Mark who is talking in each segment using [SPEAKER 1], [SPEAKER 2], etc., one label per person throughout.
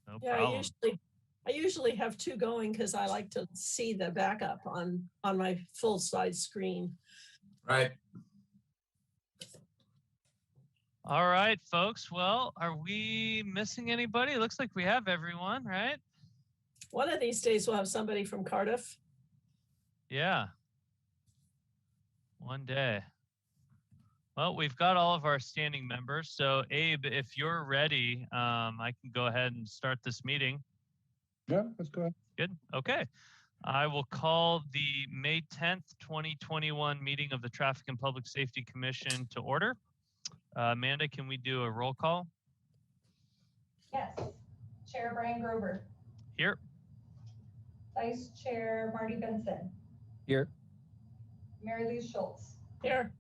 [SPEAKER 1] No
[SPEAKER 2] Yeah,
[SPEAKER 1] problem.
[SPEAKER 2] I usually have two going because I like to see the backup on my full size screen.
[SPEAKER 3] Right.
[SPEAKER 1] All right, folks. Well, are we missing anybody? It looks like we have everyone, right?
[SPEAKER 2] One of these days we'll have somebody from Cardiff.
[SPEAKER 1] Yeah. One day. Well, we've got all of our standing members. So Abe, if you're ready, I can go ahead and start this meeting.
[SPEAKER 4] Yeah, let's go ahead.
[SPEAKER 1] Good. Okay. I will call the May 10th, 2021 meeting of the Traffic and Public Safety Commission to order. Amanda, can we do a roll call?
[SPEAKER 5] Yes. Chair Brian Grover.
[SPEAKER 1] Here.
[SPEAKER 5] Vice Chair Marty Benson.
[SPEAKER 4] Here.
[SPEAKER 5] Mary Louise Schultz.
[SPEAKER 2] Here.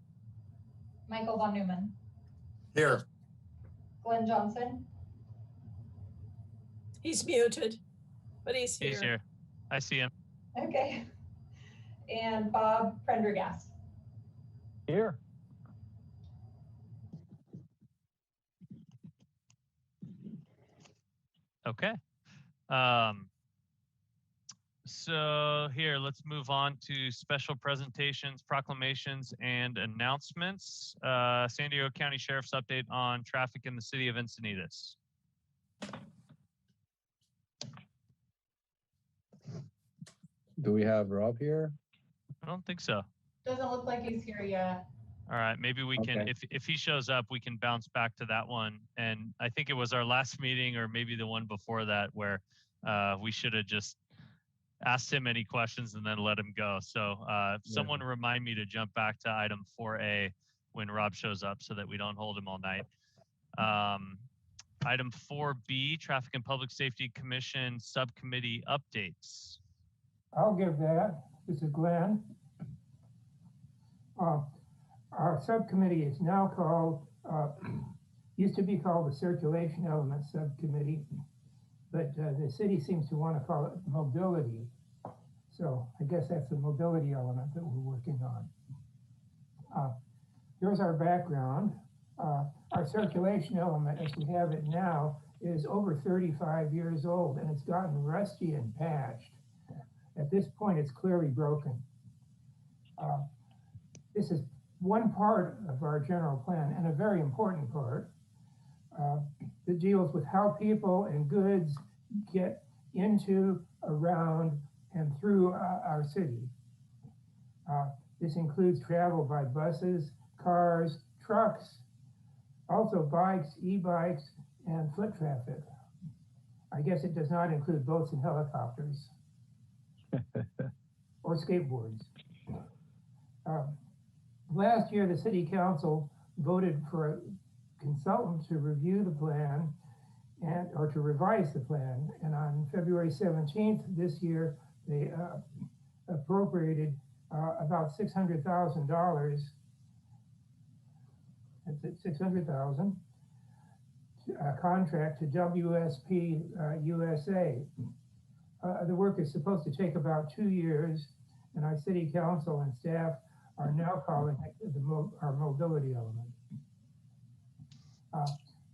[SPEAKER 5] Michael Von Neumann.
[SPEAKER 3] Here.
[SPEAKER 5] Glenn Johnson.
[SPEAKER 2] He's muted, but he's here.
[SPEAKER 1] He's here. I see him.
[SPEAKER 5] Okay. And Bob Prendergast.
[SPEAKER 4] Here.
[SPEAKER 1] Okay. So here, let's move on to special presentations, proclamations, and announcements. San Diego County Sheriff's update on traffic in the city of Encinitas.
[SPEAKER 4] Do we have Rob here?
[SPEAKER 1] I don't think so.
[SPEAKER 5] Doesn't look like he's here yet.
[SPEAKER 1] All right, maybe we can,
[SPEAKER 4] Okay.
[SPEAKER 1] if he shows up, we can bounce back to that one. And I think it was our last meeting or maybe the one before that where we should have just asked him any questions and then let him go. So someone remind me to jump back to item 4A when Rob shows up so that we don't hold him all night. Item 4B, Traffic and Public Safety Commission Subcommittee updates.
[SPEAKER 6] I'll give that. This is Glenn. Our subcommittee is now called, used to be called the Circulation Element Subcommittee, but the city seems to want to call it Mobility. So I guess that's the mobility element that we're working on. Here's our background. Our circulation element, as we have it now, is over 35 years old, and it's gotten rusty and patched. At this point, it's clearly broken. This is one part of our general plan, and a very important part, that deals with how people and goods get into, around, and through our city. This includes travel by buses, cars, trucks, also bikes, e-bikes, and foot traffic. I guess it does not include boats and helicopters or skateboards. Last year, the city council voted for a consultant to review the plan or to revise the plan. And on February 17th this year, they appropriated about $600,000. That's it, $600,000. A contract to WSP USA. The work is supposed to take about 2 years, and our city council and staff are now calling it our mobility element.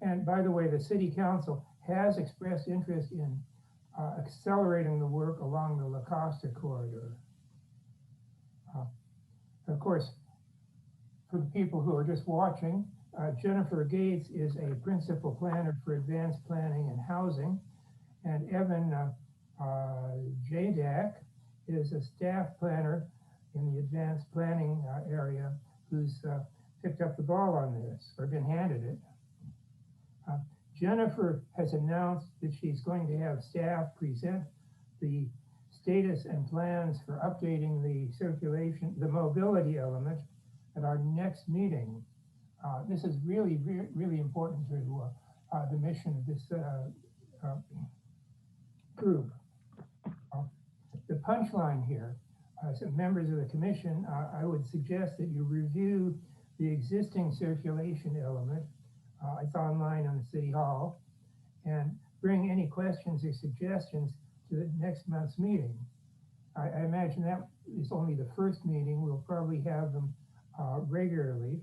[SPEAKER 6] And by the way, the city council has expressed interest in accelerating the work along the La Costa corridor. Of course, for the people who are just watching, Jennifer Gates is a principal planner for advanced planning and housing, and Evan Jadak is a staff planner in the advanced planning area who's picked up the ball on this, or been handed it. Jennifer has announced that she's going to have staff present the status and plans for updating the circulation, the mobility element at our next meeting. This is really, really important to the mission of this group. The punchline here, as members of the commission, I would suggest that you review the existing circulation element. It's online on the City Hall, and bring any questions or suggestions to the next month's meeting. I imagine that is only the first meeting. We'll probably have them regularly.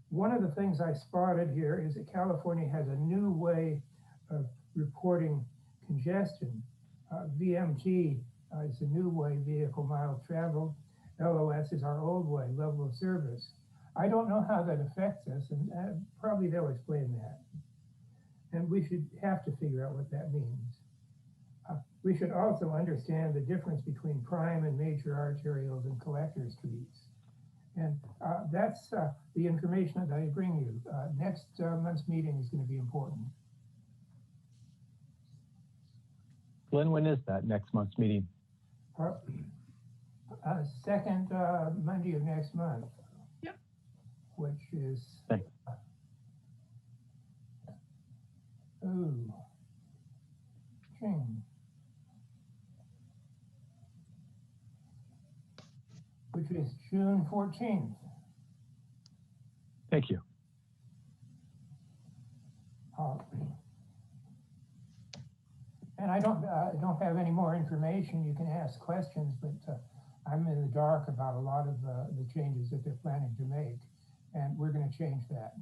[SPEAKER 6] One of the things I spotted here is that California has a new way of reporting congestion. VMT is the new way, vehicle miles traveled. LOS is our old way, level of service. I don't know how that affects us, and probably they'll explain that. And we should have to figure out what that means. We should also understand the difference between prime and major arterials and collector streets. And that's the information that I bring you. Next month's meeting is going to be important.
[SPEAKER 7] Glenn, when is that next month's meeting?
[SPEAKER 6] Second Monday of next month.
[SPEAKER 2] Yep.
[SPEAKER 6] Which is.
[SPEAKER 7] Thanks.
[SPEAKER 6] Which is June 14th.
[SPEAKER 7] Thank you.
[SPEAKER 6] And I don't have any more information. You can ask questions, but I'm in the dark about a lot of the changes that they're planning to make, and we're going to change that.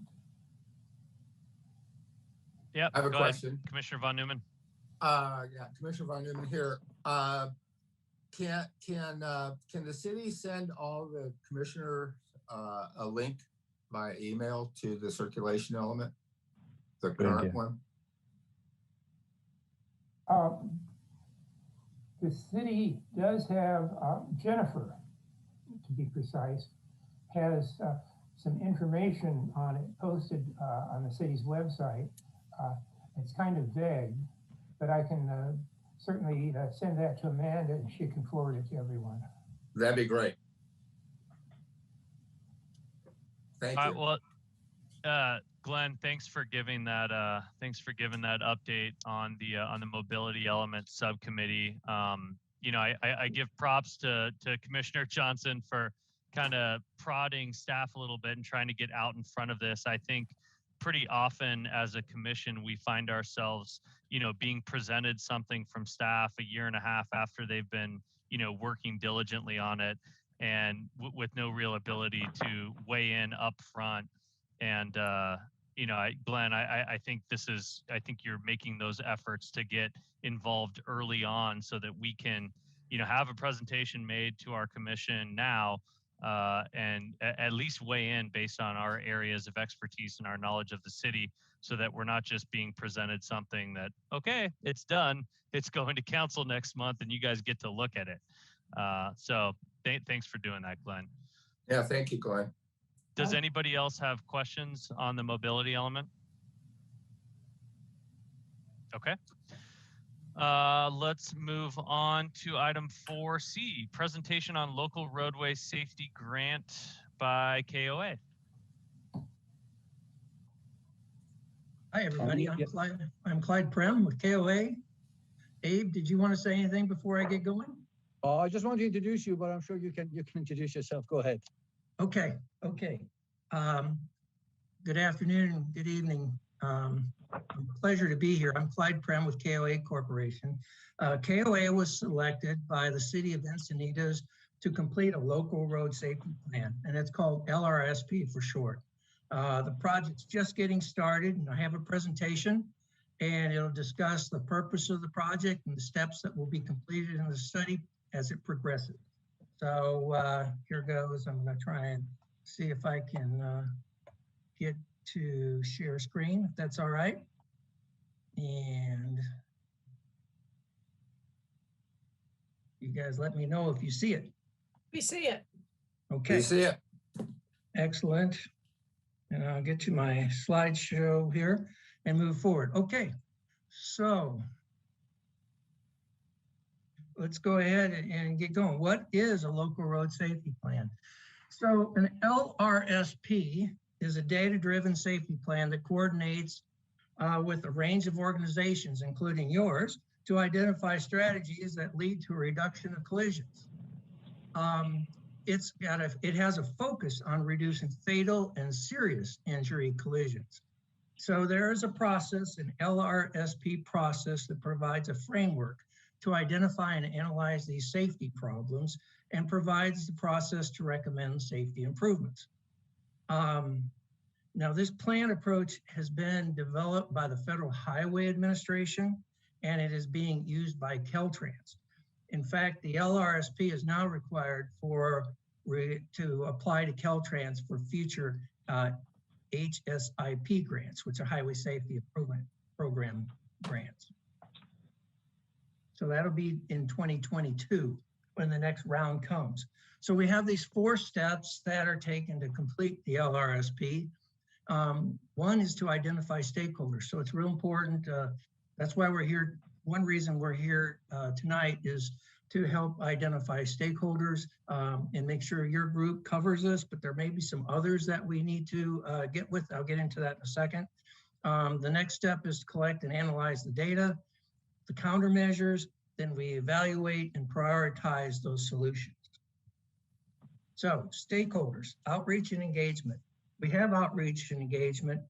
[SPEAKER 1] Yep.
[SPEAKER 3] I have a
[SPEAKER 1] go ahead,
[SPEAKER 3] question.
[SPEAKER 1] Commissioner Von Neumann.
[SPEAKER 3] Yeah, Commissioner Von Neumann here. Can the city send all the commissioner a link by email to the circulation element, the current one?
[SPEAKER 6] The city does have, Jennifer, to be precise, has some information on it posted on the city's website. It's kind of vague, but I can certainly send that to Amanda and she can forward it to everyone.
[SPEAKER 3] That'd be great. Thank you.
[SPEAKER 1] Well, Glenn, thanks for giving that. Thanks for giving that update on the mobility element subcommittee. You know, I give props to Commissioner Johnson for kind of prodding staff a little bit and trying to get out in front of this. I think pretty often as a commission, we find ourselves, you know, being presented something from staff a year and a half after they've been, you know, working diligently on it, and with no real ability to weigh in up front. And you know, Glenn, I think I think you're making those efforts to get involved early on so that we can, you know, have a presentation made to our commission now, and at least weigh in based on our areas of expertise and our knowledge of the city, so that we're not just being presented something that, okay, it's done, it's going to council next month and you guys get to look at it. So thanks for doing that, Glenn.
[SPEAKER 3] Yeah, thank you, Glenn.
[SPEAKER 1] Does anybody else have questions on the mobility element? Okay. Let's move on to item 4C, presentation on local roadway safety grant by KOA.
[SPEAKER 8] Hi, everybody. I'm Clyde Prem with KOA. Abe, did you want to say anything before I get going?
[SPEAKER 4] I just want to introduce you, but I'm sure you can introduce yourself. Go ahead.
[SPEAKER 8] Okay. Good afternoon and good evening. A pleasure to be here. I'm Clyde Prem with KOA Corporation. KOA was selected by the city of Encinitas to complete a local road safety plan, and it's called LRSP for short. The project's just getting started, and I have a presentation, and it'll discuss the purpose of the project and the steps that will be completed in the study as it progresses. So here goes. I'm going to try and see if I can get to share screen, if that's all right. And you guys let me know if you see it.
[SPEAKER 2] We see it.
[SPEAKER 8] Okay.
[SPEAKER 3] You see it?
[SPEAKER 8] Excellent. And I'll get to my slideshow here and move forward. Okay, so let's go ahead and get going. What is a local road safety plan? So an LRSP is a data-driven safety plan that coordinates with a range of organizations, including yours, to identify strategies that lead to a reduction of collisions. It has a focus on reducing fatal and serious injury collisions. So there is a process, an LRSP process, that provides a framework to identify and analyze these safety problems and provides the process to recommend safety improvements. Now, this plan approach has been developed by the Federal Highway Administration, and it is being used by Caltrans. In fact, the LRSP is now required to apply to Caltrans for future HSIP grants, which are Highway Safety Improvement Program grants. So that'll be in 2022 when the next round comes. So we have these 4 steps that are taken to complete the LRSP. One is to identify stakeholders. So it's real important. That's why we're here. One reason we're here tonight is to help identify stakeholders and make sure your group covers this, but there may be some others that we need to get with. I'll get into that in a second. The next step is to collect and analyze the data, the countermeasures, then we evaluate and prioritize those solutions. So stakeholders, outreach and engagement. We have outreach and engagement.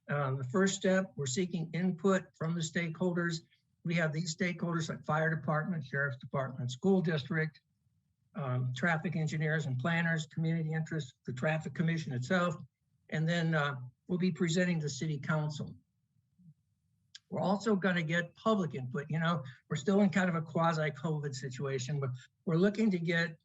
[SPEAKER 8] The first step, we're seeking input from the stakeholders. We have these stakeholders like fire department, sheriff's department, school district, traffic engineers and planners, community interests, the traffic commission itself, and then we'll be presenting to city council. We're also going to get public input. You know, we're still in kind of a quasi-COVID situation, but we're looking to get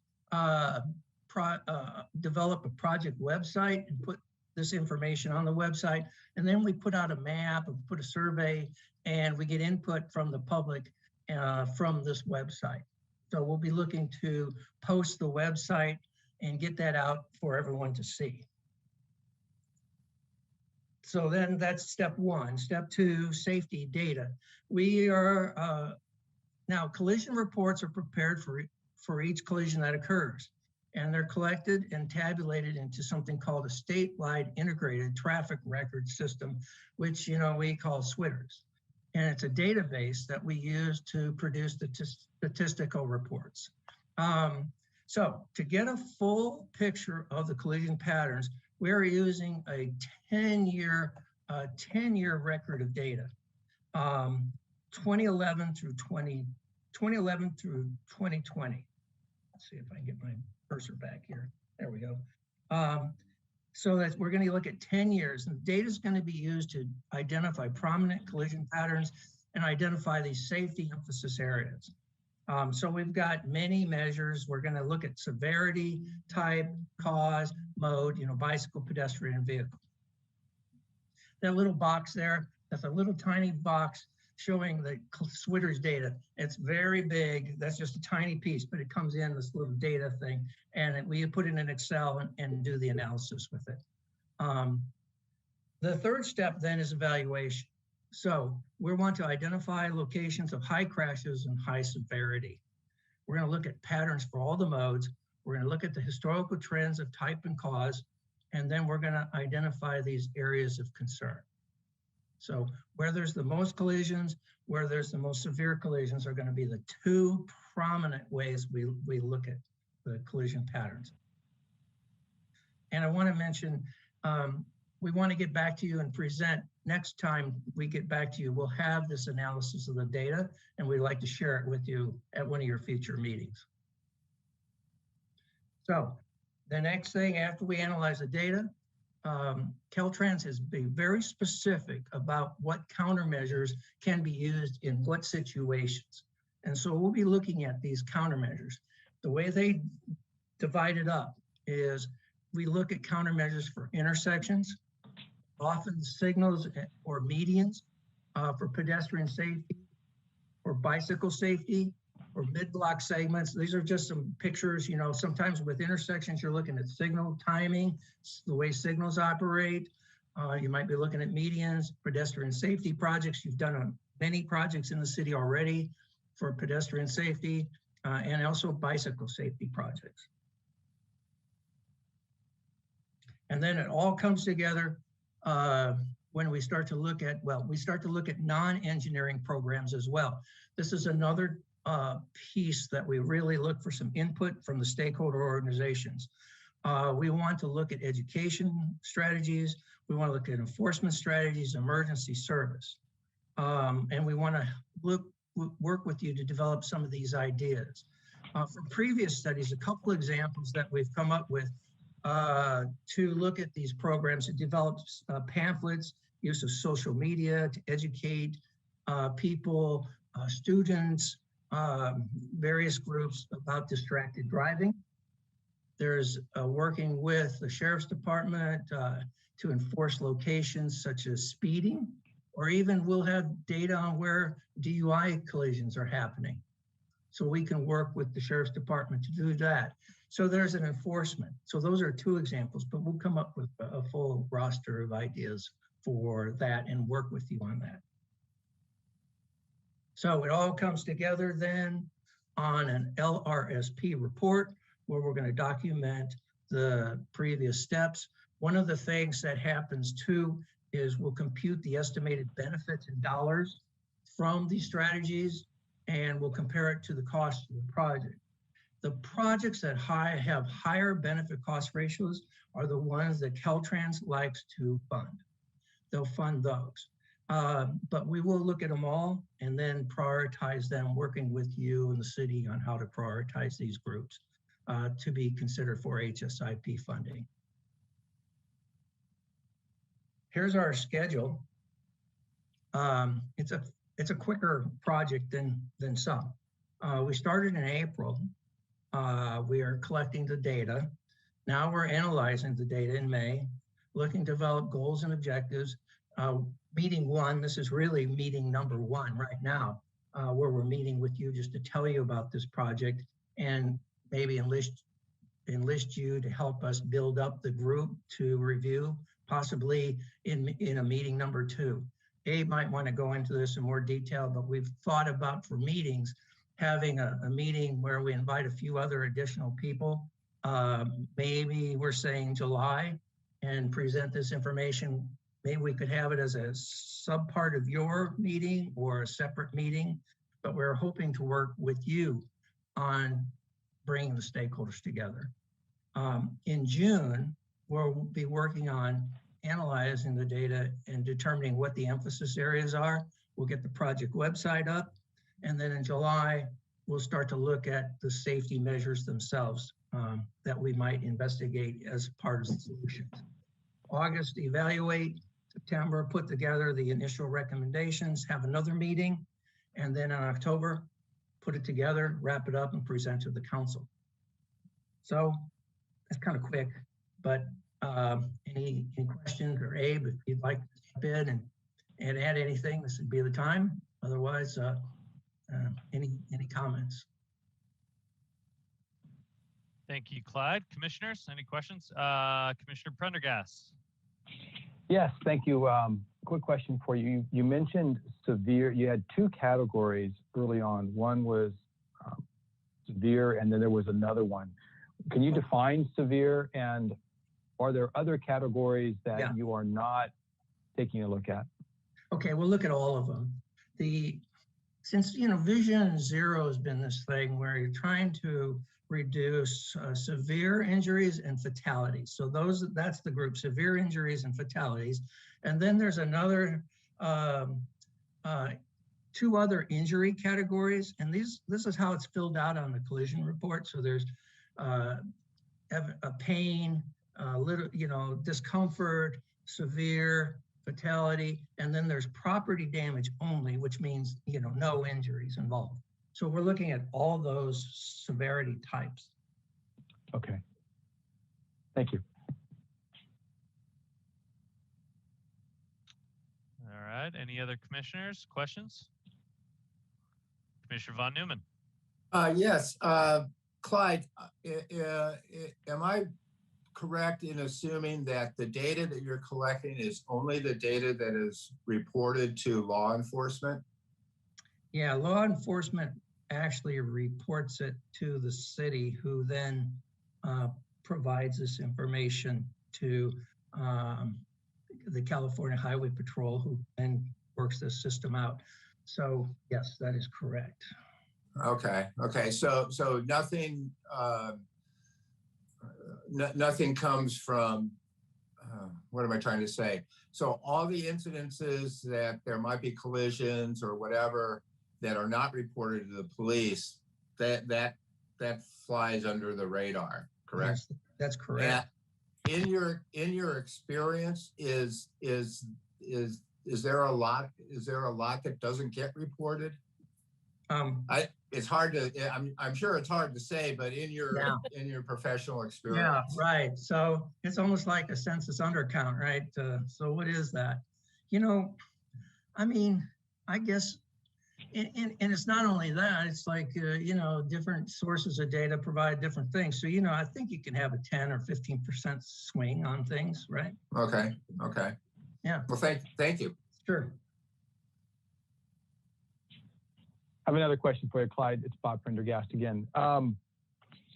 [SPEAKER 8] develop a project website and put this information on the website. And then we put out a map and put a survey and we get input from the public from this website. So we'll be looking to post the website and get that out for everyone to see. So then that's step 1. Step 2, safety data. We are, now collision reports are prepared for each collision that occurs, and they're collected and tabulated into something called a statewide integrated traffic record system, which we call SWITRs. And it's a database that we use to produce the statistical reports. So to get a full picture of the collision patterns, we're using a 10-year record of data, 2011 through 2020. Let's see if I can get my cursor back here. There we go. So that we're going to look at 10 years, and the data is going to be used to identify prominent collision patterns and identify these safety emphasis areas. So we've got many measures. We're going to look at severity, type, cause, mode, bicycle, pedestrian, and vehicle. That little box there, that's a little tiny box showing the SWITRs data. It's very big. That's just a tiny piece, but it comes in this little data thing, and we put it in Excel and do the analysis with it. The third step then is evaluation. So we want to identify locations of high crashes and high severity. We're going to look at patterns for all the modes. We're going to look at the historical trends of type and cause, and then we're going to identify these areas of concern. So where there's the most collisions, where there's the most severe collisions are going to be the 2 prominent ways we look at the collision patterns. And I want to mention, we want to get back to you and present next time we get back to you. We'll have this analysis of the data, and we'd like to share it with you at one of your future meetings. So the next thing after we analyze the data, Caltrans has been very specific about what countermeasures can be used in what situations. And so we'll be looking at these countermeasures. The way they divide it up is we look at countermeasures for intersections, often signals or medians, for pedestrian safety, or bicycle safety, or mid-block segments. These are just some pictures. Sometimes with intersections, you're looking at signal timing, the way signals operate. You might be looking at medians, pedestrian safety projects. You've done many projects in the city already for pedestrian safety, and also bicycle safety projects. And then it all comes together when we start to look at, non-engineering programs as well. This is another piece that we really look for some input from the stakeholder organizations. We want to look at education strategies. We want to look at enforcement strategies, emergency service. And we want to work with you to develop some of these ideas. From previous studies, a couple examples that we've come up with to look at these programs. It develops pamphlets, use of social media to educate people, students, various groups about distracted driving. There's working with the Sheriff's Department to enforce locations such as speeding, or even we'll have data on where DUI collisions are happening. So we can work with the Sheriff's Department to do that. So there's an enforcement. So those are two examples, but we'll come up with a full roster of ideas for that and work with you on that. So it all comes together then on an LRSP report where we're going to document the previous steps. One of the things that happens too is we'll compute the estimated benefits in dollars from these strategies, and we'll compare it to the cost of the project. The projects that have higher benefit cost ratios are the ones that Caltrans likes to fund. They'll fund those. But we will look at them all and then prioritize them, working with you and the city on how to prioritize these groups to be considered for HSIP funding. Here's our schedule. It's a quicker project than some. We started in April. We are collecting the data. Now we're analyzing the data in May, looking to develop goals and objectives. Meeting one, this is really meeting number one right now, where we're meeting with you just to tell you about this project and maybe enlist you to help us build up the group to review, possibly in a meeting number two. Abe might want to go into this in more detail, but we've thought about for meetings, having a meeting where we invite a few other additional people. Maybe we're saying July and present this information. Maybe we could have it as a sub part of your meeting or a separate meeting, but we're hoping to work with you on bringing the stakeholders together. In June, we'll be working on analyzing the data and determining what the emphasis areas are. We'll get the project website up. And then in July, we'll start to look at the safety measures themselves that we might investigate as part of the solution. August, evaluate. September, put together the initial recommendations, have another meeting. And then in October, put it together, wrap it up and present to the council. So that's kind of quick, but any questions, or Abe, if you'd like to step in and add anything, this would be the time. Otherwise, any comments?
[SPEAKER 1] Thank you, Clyde. Commissioners, any questions? Commissioner Prendergast.
[SPEAKER 7] Yes, thank you. Quick question for you. You mentioned severe. You had two categories early on. One was severe, and then there was another one. Can you define severe, and are there other categories that you are not taking a look at? Okay, we'll look at all of them. Since Vision Zero has been this thing where you're trying to reduce severe injuries and fatalities. So that's the group, severe injuries and fatalities. And then there's another two other injury categories. And this is how it's filled out on the collision report. So there's a pain, discomfort, severe, fatality, and then there's property damage only, which means, no injuries involved. So we're looking at all those severity types. Okay. Thank you.
[SPEAKER 1] All right. Any other commissioners? Questions? Commissioner Von Neumann.
[SPEAKER 3] Yes. Clyde, am I correct in assuming that the data that you're collecting is only the data that is reported to law enforcement? Yeah, law enforcement actually reports it to the city, who then provides this information to the California Highway Patrol, who then works this system out. So yes, that is correct. Okay. So nothing nothing comes from, what am I trying to say? So all the incidences that there might be collisions or whatever that are not reported to the police, that flies under the radar, correct? Yes, that's correct. in your experience, is there a lot that doesn't get reported? It's hard to, I'm sure it's hard to say, but in your professional experience.
[SPEAKER 8] Yeah, right. So it's almost like a census undercount, right? So what is that? You know, I mean, I guess, and it's not only that, it's like, you know, different sources of data provide different things. So, you know, I think you can have a 10 or 15% swing on things, right?
[SPEAKER 3] Okay.
[SPEAKER 8] Yeah.
[SPEAKER 3] Well, thank you.
[SPEAKER 8] Sure.
[SPEAKER 7] I have another question for you, Clyde. It's Bob Prendergast again. So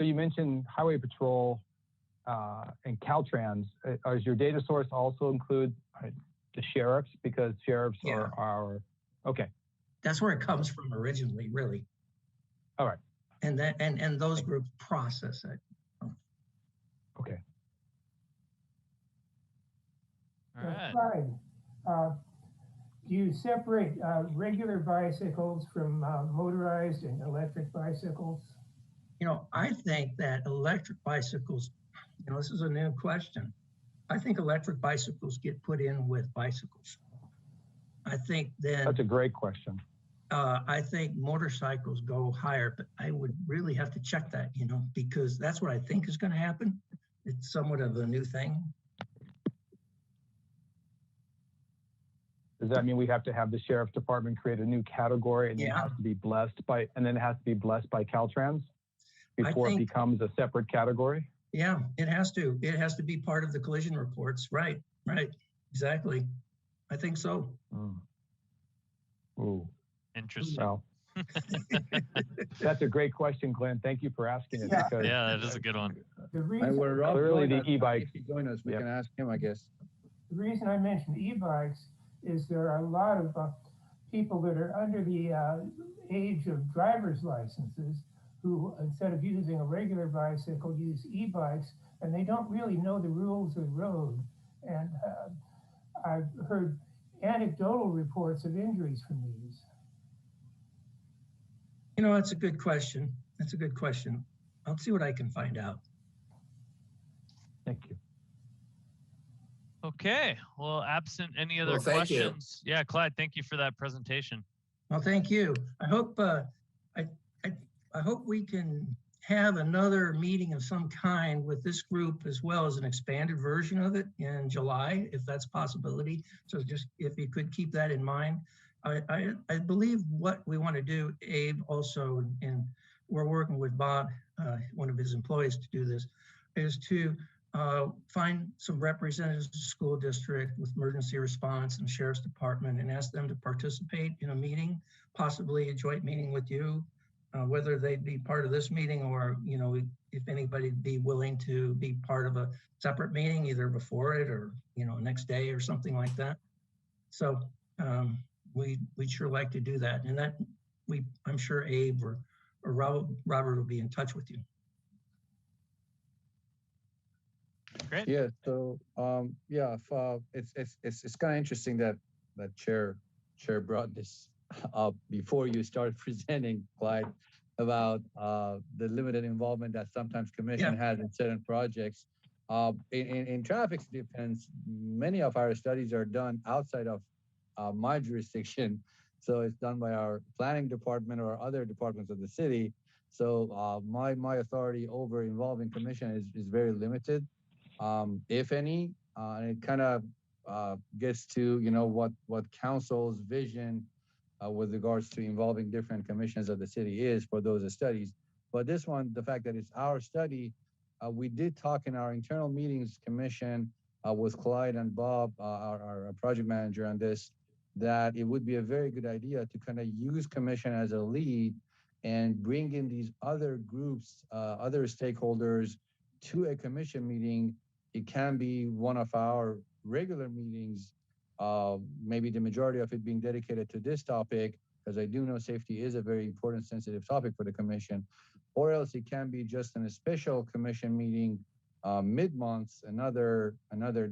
[SPEAKER 7] you mentioned Highway Patrol and Caltrans. Does your data source also include the sheriffs? Because sheriffs are our, okay.
[SPEAKER 8] That's where it comes from originally, really.
[SPEAKER 7] All right.
[SPEAKER 8] And that and those groups process it.
[SPEAKER 7] Okay.
[SPEAKER 1] All right.
[SPEAKER 6] Clyde, do you separate regular bicycles from motorized and electric bicycles?
[SPEAKER 8] You know, I think that electric bicycles, you know, this is a new question. I think electric bicycles get put in with bicycles. I think then—
[SPEAKER 7] That's a great question.
[SPEAKER 8] I think motorcycles go higher, but I would really have to check that, you know, because that's what I think is going to happen. It's somewhat of a new thing.
[SPEAKER 7] Does that mean we have to have the sheriff's department create a new category and then it has to be blessed by, Caltrans before it becomes a separate category?
[SPEAKER 8] Yeah, it has to. It has to be part of the collision reports. Right. Exactly. I think so.
[SPEAKER 7] Ooh.
[SPEAKER 1] Interesting.
[SPEAKER 7] Well, that's a great question, Glenn. Thank you for asking it.
[SPEAKER 6] Yeah.
[SPEAKER 7] Because
[SPEAKER 1] Yeah, that is a good one.
[SPEAKER 6] The reason,
[SPEAKER 7] clearly the e-bikes.
[SPEAKER 4] Join us, we can ask him, I guess.
[SPEAKER 6] the reason I mentioned e-bikes is there are a lot of people that are under the age of driver's licenses who, instead of using a regular bicycle, use e-bikes, and they don't really know the rules of the road. And I've heard anecdotal reports of injuries from these.
[SPEAKER 8] You know, that's a good question. That's a good question. I'll see what I can find out.
[SPEAKER 7] Thank you.
[SPEAKER 1] Okay. Well, absent any other
[SPEAKER 3] Thank you.
[SPEAKER 1] questions. Yeah, Clyde, thank you for that presentation.
[SPEAKER 8] Well, thank you. I hope I hope we can have another meeting of some kind with this group, as well as an expanded version of it in July, if that's a possibility. So just if you could keep that in mind. I believe what we want to do, Abe, also, and we're working with Bob, one of his employees, to do this, is to find some representatives of the school district with emergency response and sheriff's department and ask them to participate in a meeting, possibly a joint meeting with you, whether they'd be part of this meeting or, you know, if anybody'd be willing to be part of a separate meeting, either before it or, you know, next day or something like that. So we'd sure like to do that. And that I'm sure Abe or Robert will be in touch with you.
[SPEAKER 1] Great.
[SPEAKER 4] Yeah. So it's kind of interesting that chair brought this up before you start presenting, Clyde, about the limited involvement that sometimes commission has in certain projects. In traffic defense, many of our studies are done outside of my jurisdiction. So it's done by our planning department or other departments of the city. So my authority over involving commission is very limited, if any. And it kind of gets to, you know, what council's vision with regards to involving different commissions of the city is for those studies. But this one, the fact that it's our study, we did talk in our internal meetings commission with Clyde and Bob, our project manager on this, that it would be a very good idea to kind of use commission as a lead and bring in these other groups, other stakeholders to a commission meeting. It can be one of our regular meetings, maybe the majority of it being dedicated to this topic, because I do know safety is a very important, sensitive topic for the commission, or else it can be just in a special commission meeting mid-month, another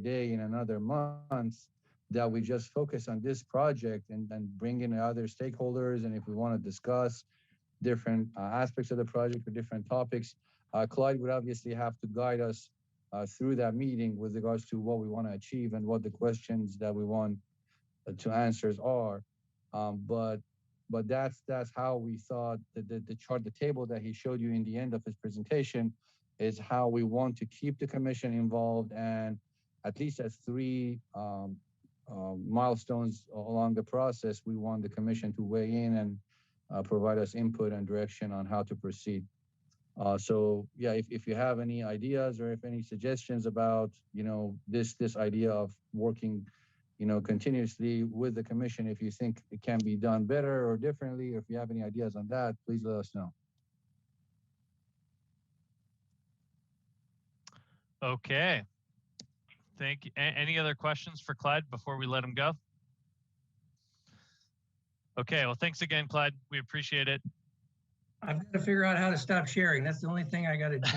[SPEAKER 4] day in another month, that we just focus on this project and bring in other stakeholders. And if we want to discuss different aspects of the project or different topics, Clyde would obviously have to guide us through that meeting with regards to what we want to achieve and what the questions that we want to answers are. But that's how we thought the chart, the table that he showed you in the end of his presentation is how we want to keep the commission involved, and at least at three milestones along the process, we want the commission to weigh in and provide us input and direction on how to proceed. So yeah, if you have any ideas or if any suggestions about, this idea of working, continuously with the commission, if you think it can be done better or differently, or if you have any ideas on that, please let us know.
[SPEAKER 1] Okay. Thank you. Any other questions for Clyde before we let him go? Okay, well, thanks again, Clyde. We appreciate it.
[SPEAKER 8] I've got to figure out how to stop sharing. That's the only thing I got to do.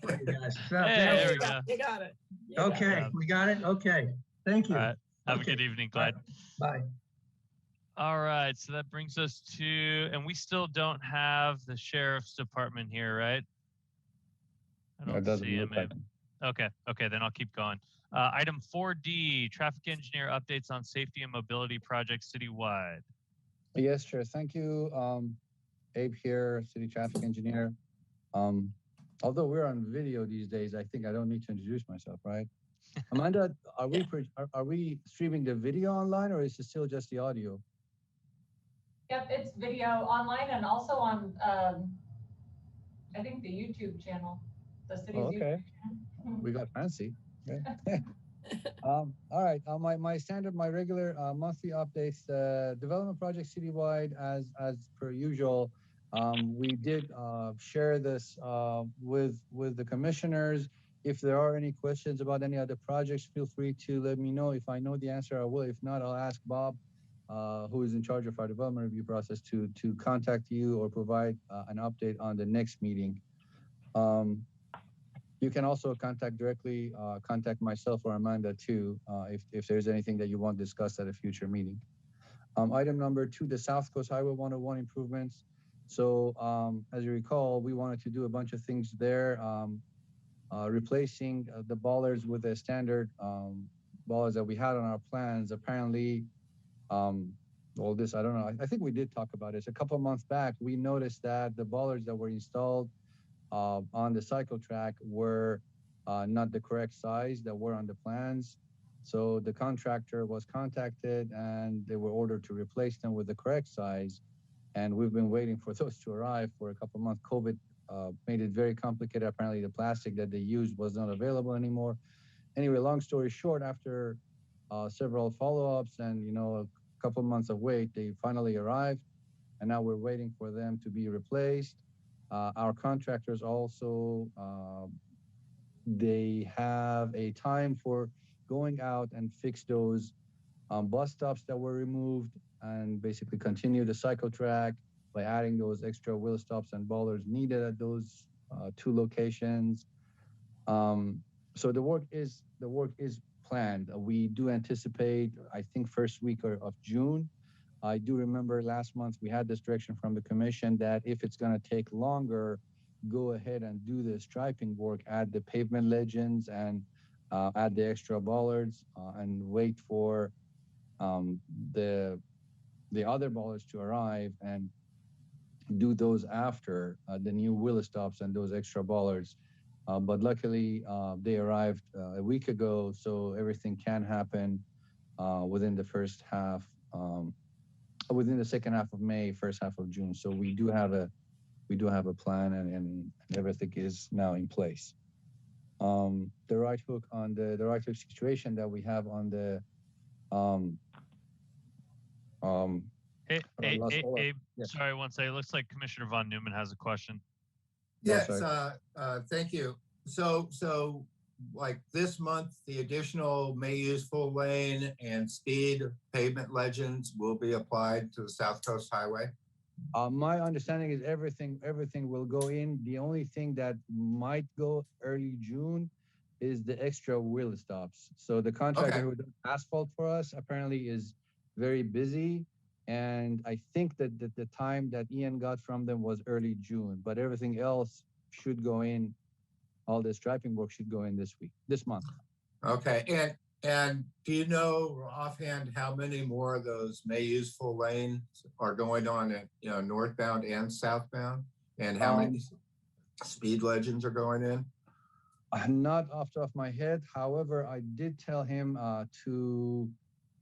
[SPEAKER 1] Hey, there we go.
[SPEAKER 2] You got it. You got
[SPEAKER 8] Okay,
[SPEAKER 1] it.
[SPEAKER 8] we got it. Okay, thank you.
[SPEAKER 1] All right. Have
[SPEAKER 8] Okay.
[SPEAKER 1] a good evening, Clyde.
[SPEAKER 8] Bye.
[SPEAKER 1] All right, so that brings us to, and we still don't have the sheriff's department here, right? I don't
[SPEAKER 4] doesn't
[SPEAKER 1] see
[SPEAKER 4] look
[SPEAKER 1] him.
[SPEAKER 4] like
[SPEAKER 1] Okay, then I'll keep going. Item 4D, traffic engineer updates on safety and mobility projects citywide.
[SPEAKER 4] Yes, Chair. Thank you. Abe here, city traffic engineer. Although we're on video these days, I think I don't need to introduce myself, right? Amanda, are we streaming the video online, or is it still just the audio?
[SPEAKER 5] Yep, it's video online and also on, I think the YouTube channel, the city's
[SPEAKER 4] okay.
[SPEAKER 5] YouTube channel.
[SPEAKER 4] We got fancy. Okay. All right. My regular monthly updates. Development project citywide, as per usual. We did share this with the commissioners. If there are any questions about any other projects, feel free to let me know. If I know the answer, I will. If not, I'll ask Bob, who is in charge of our development review process, to contact you or provide an update on the next meeting. You can also contact myself or Amanda too, if there's anything that you want discussed at a future meeting. Item number 2, the South Coast Highway 101 improvements. So as you recall, we wanted to do a bunch of things there, replacing the bollards with the standard bollards that we had on our plans. Apparently, I don't know. I think we did talk about this. A couple of months back, we noticed that the bollards that were installed on the cycle track were not the correct size that were on the plans. So the contractor was contacted and they were ordered to replace them with the correct size. And we've been waiting for those to arrive for a couple of months. COVID made it very complicated. Apparently the plastic that they used was not available anymore. Anyway, long story short, after several follow-ups and a couple of months of wait, they finally arrived. And now we're waiting for them to be replaced. Our contractors also, they have a time for going out and fix those bus stops that were removed and basically continue the cycle track by adding those extra wheel stops and bollards needed at those 2 locations. So the work is planned. We do anticipate, I think, first week of June. I do remember last month we had this direction from the commission that if it's going to take longer, go ahead and do the striping work, add the pavement legends and add the extra bollards and wait for the other bollards to arrive and do those after the new wheel stops and those extra bollards. But luckily they arrived a week ago, so everything can happen within the first half, within the second half of May, first half of June. So we do have a plan and everything is now in place. The right hook situation that we have on the
[SPEAKER 1] Hey, Abe,
[SPEAKER 4] yes.
[SPEAKER 1] sorry, one second. It looks like Commissioner Von Neumann has a question.
[SPEAKER 3] Yes, thank you. So like this month, the additional may use full lane and speed pavement legends will be applied to the South Coast Highway.
[SPEAKER 4] My understanding is everything will go in. The only thing that might go early June is the extra wheel stops. So the contractor who does asphalt for us apparently is very busy. And I think that the time that Ian got from them was early June, but everything else should go in all the striping work should go in this month.
[SPEAKER 3] Okay, and do you know offhand how many more of those may useful lanes are going on at, you know, northbound and southbound? And how many speed legends are going in?
[SPEAKER 4] Not off the top of my head. However, I did tell him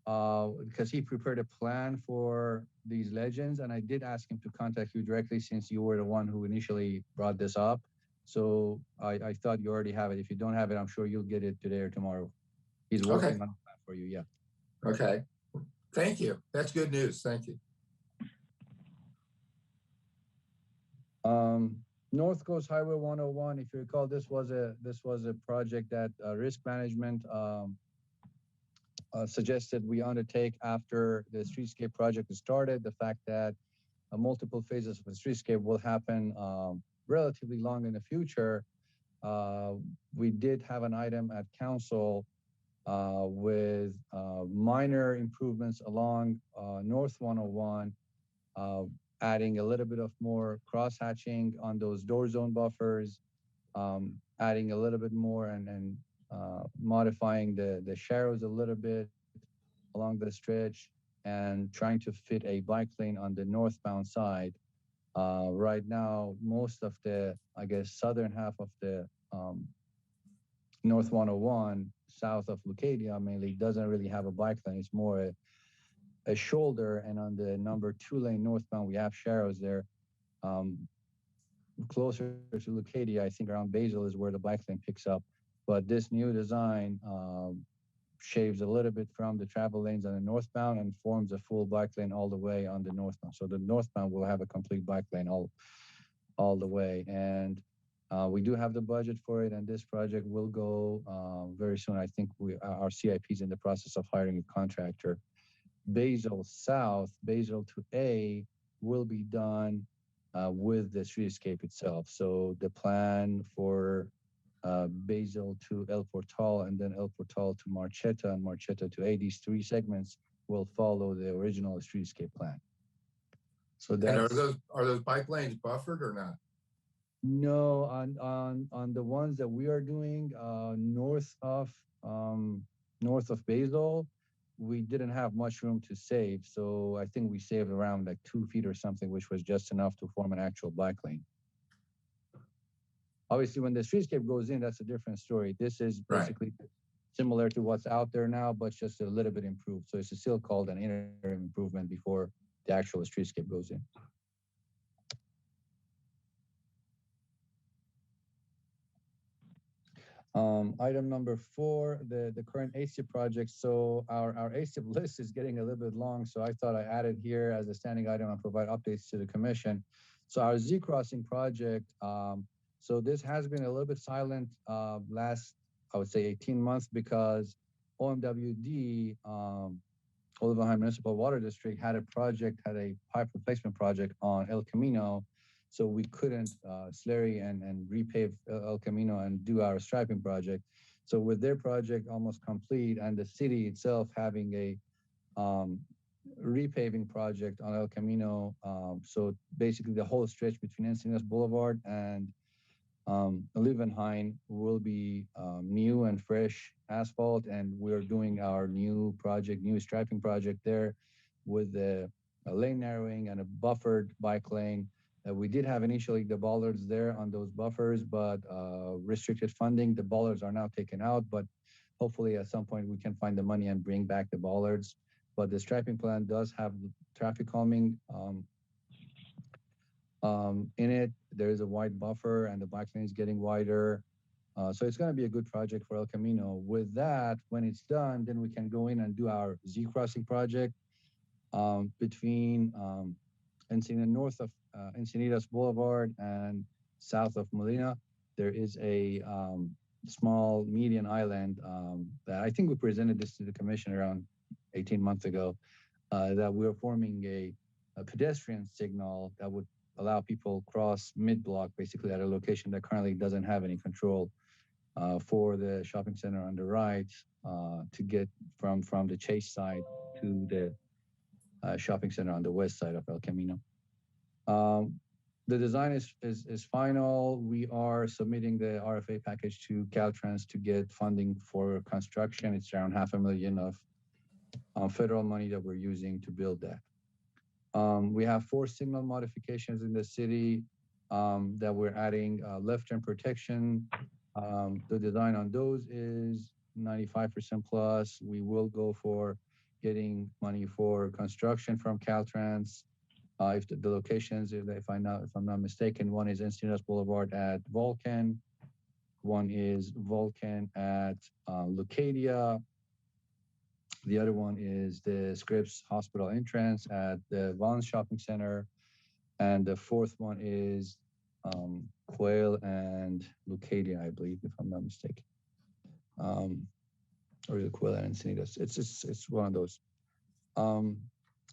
[SPEAKER 4] because he prepared a plan for these legends, and I did ask him to contact you directly since you were the one who initially brought this up. So I thought you already have it. If you don't have it, I'm sure you'll get it today or tomorrow. He's working on a plan for you. Yeah.
[SPEAKER 3] Okay. Thank you. That's good news. Thank you.
[SPEAKER 4] North Coast Highway 101. If you recall, this was a project that risk management suggested we undertake after the streetscape project is started. The fact that multiple phases of the streetscape will happen relatively long in the future. We did have an item at council with minor improvements along North 101, adding a little bit of more cross hatching on those door zone buffers, adding a little bit more and modifying the sharrows a little bit along the stretch, and trying to fit a bike lane on the northbound side. Right now, most of the, I guess, southern half of the North 101, south of Lucadia mainly, doesn't really have a bike lane. It's more a shoulder, and on the number 2 lane northbound, we have sharrows there. Closer to Lucadia, I think around Basil is where the bike lane picks up. But this new design shaves a little bit from the travel lanes on the northbound and forms a full bike lane all the way on the northbound. So the northbound will have a complete bike lane all the way. And we do have the budget for it, and this project will go very soon. I think our CIP is in the process of hiring a contractor. Basil South, Basil to A, will be done with the streetscape itself. So the plan for Basil to El Portal, and then El Portal to Marchetta, and Marchetta to A, these 3 segments will follow the original streetscape plan. So that's,
[SPEAKER 3] and are those bike lanes buffered or not?
[SPEAKER 4] No, on the ones that we are doing north of Basil, we didn't have much room to save. So I think we saved around like 2 feet or something, which was just enough to form an actual bike lane. Obviously, when the streetscape goes in, that's a different story. This is basically similar to what's out there now, but just a little bit improved. So it's still called an interim improvement before the actual streetscape goes in. Item number 4, the current ASIP project. So our ASIP list is getting a little bit long, so I thought I added here as a standing item and provide updates to the commission. So our Z Crossing project, so this has been a little bit silent last, I would say 18 months, because OMWD, Olivenheim Municipal Water District, had a pipe replacement project on El Camino. So we couldn't slurry and repave El Camino and do our striping project. So with their project almost complete, and the city itself having a repaving project on El Camino, so basically the whole stretch between Encinitas Boulevard and Olivenheim will be new and fresh asphalt, and we're doing our new striping project there with the lane narrowing and a buffered bike lane. We did have initially the bollards there on those buffers, but restricted funding, the bollards are now taken out, but hopefully at some point we can find the money and bring back the bollards. But the striping plan does have traffic calming in it. There is a wide buffer and the bike lane is getting wider. So it's going to be a good project for El Camino. With that, when it's done, then we can go in and do our Z Crossing project between north of Encinitas Boulevard and south of Molina. There is a small median island that I think we presented this to the commission around 18 months ago, that we're forming a pedestrian signal that would allow people cross mid-block, basically at a location that currently doesn't have any control for the shopping center on the right, to get from the Chase side to the shopping center on the west side of El Camino. The design is final. We are submitting the RFA package to Caltrans to get funding for construction. It's around $500,000 of federal money that we're using to build that. We have 4 signal modifications in the city that we're adding left turn protection. The design on those is 95% plus. We will go for getting money for construction from Caltrans. If the locations, if I'm not mistaken, one is Encinitas Boulevard at Vulcan, one is Vulcan at Lucadia. The other one is the Scripps Hospital entrance at the Vons Shopping Center, and the fourth one is Quail and Lucadia, I believe, if I'm not mistaken, or is it Quail and Encinitas? It's one of those.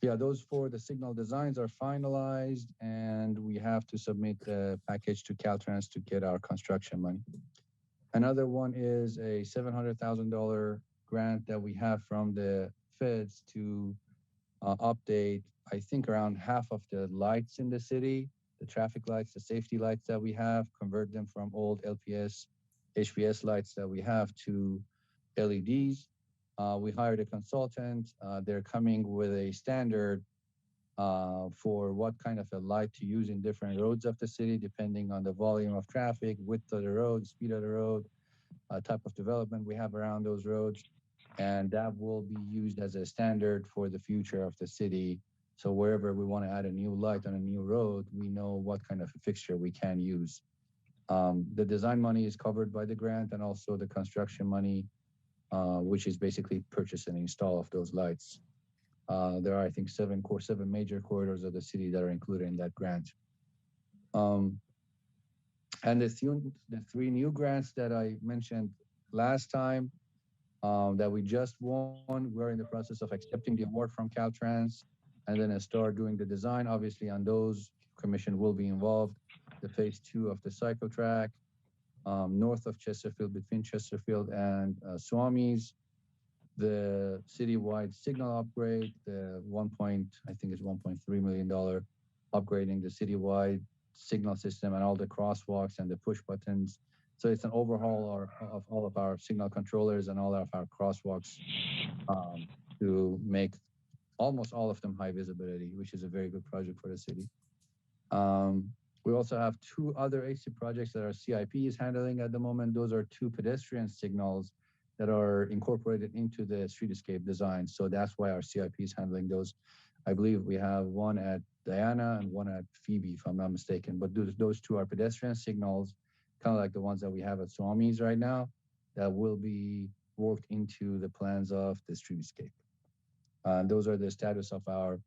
[SPEAKER 4] Yeah, those 4, the signal designs are finalized, and we have to submit the package to Caltrans to get our construction money. Another one is a $700,000 grant that we have from the feds to update, I think, around half of the lights in the city, the traffic lights, the safety lights that we have, convert them from old LPS, HPS lights that we have to LEDs. We hired a consultant. They're coming with a standard for what kind of a light to use in different roads of the city, depending on the volume of traffic, width of the road, speed of the road, type of development we have around those roads. And that will be used as a standard for the future of the city. So wherever we want to add a new light on a new road, we know what kind of a fixture we can use. The design money is covered by the grant, and also the construction money, which is basically purchase and install of those lights. There are, I think, 7 major corridors of the city that are included in that grant. And the 3 new grants that I mentioned last time that we just won, we're in the process of accepting the award from Caltrans, and then start doing the design. Obviously, on those, commission will be involved. The phase 2 of the cycle track, north of Chesterfield, between Chesterfield and Swamis, the citywide signal upgrade, the $1.3 million upgrading the citywide signal system and all the crosswalks and the push buttons. So it's an overhaul of all of our signal controllers and all of our crosswalks to make almost all of them high visibility, which is a very good project for the city. We also have 2 other AC projects that our CIP is handling at the moment. Those are 2 pedestrian signals that are incorporated into the streetscape design. So that's why our CIP is handling those. I believe we have one at Diana and one at Phoebe, if I'm not mistaken. But those 2 are pedestrian signals, kind of like the ones that we have at Swamis right now, that will be worked into the plans of the streetscape. Those are the status of our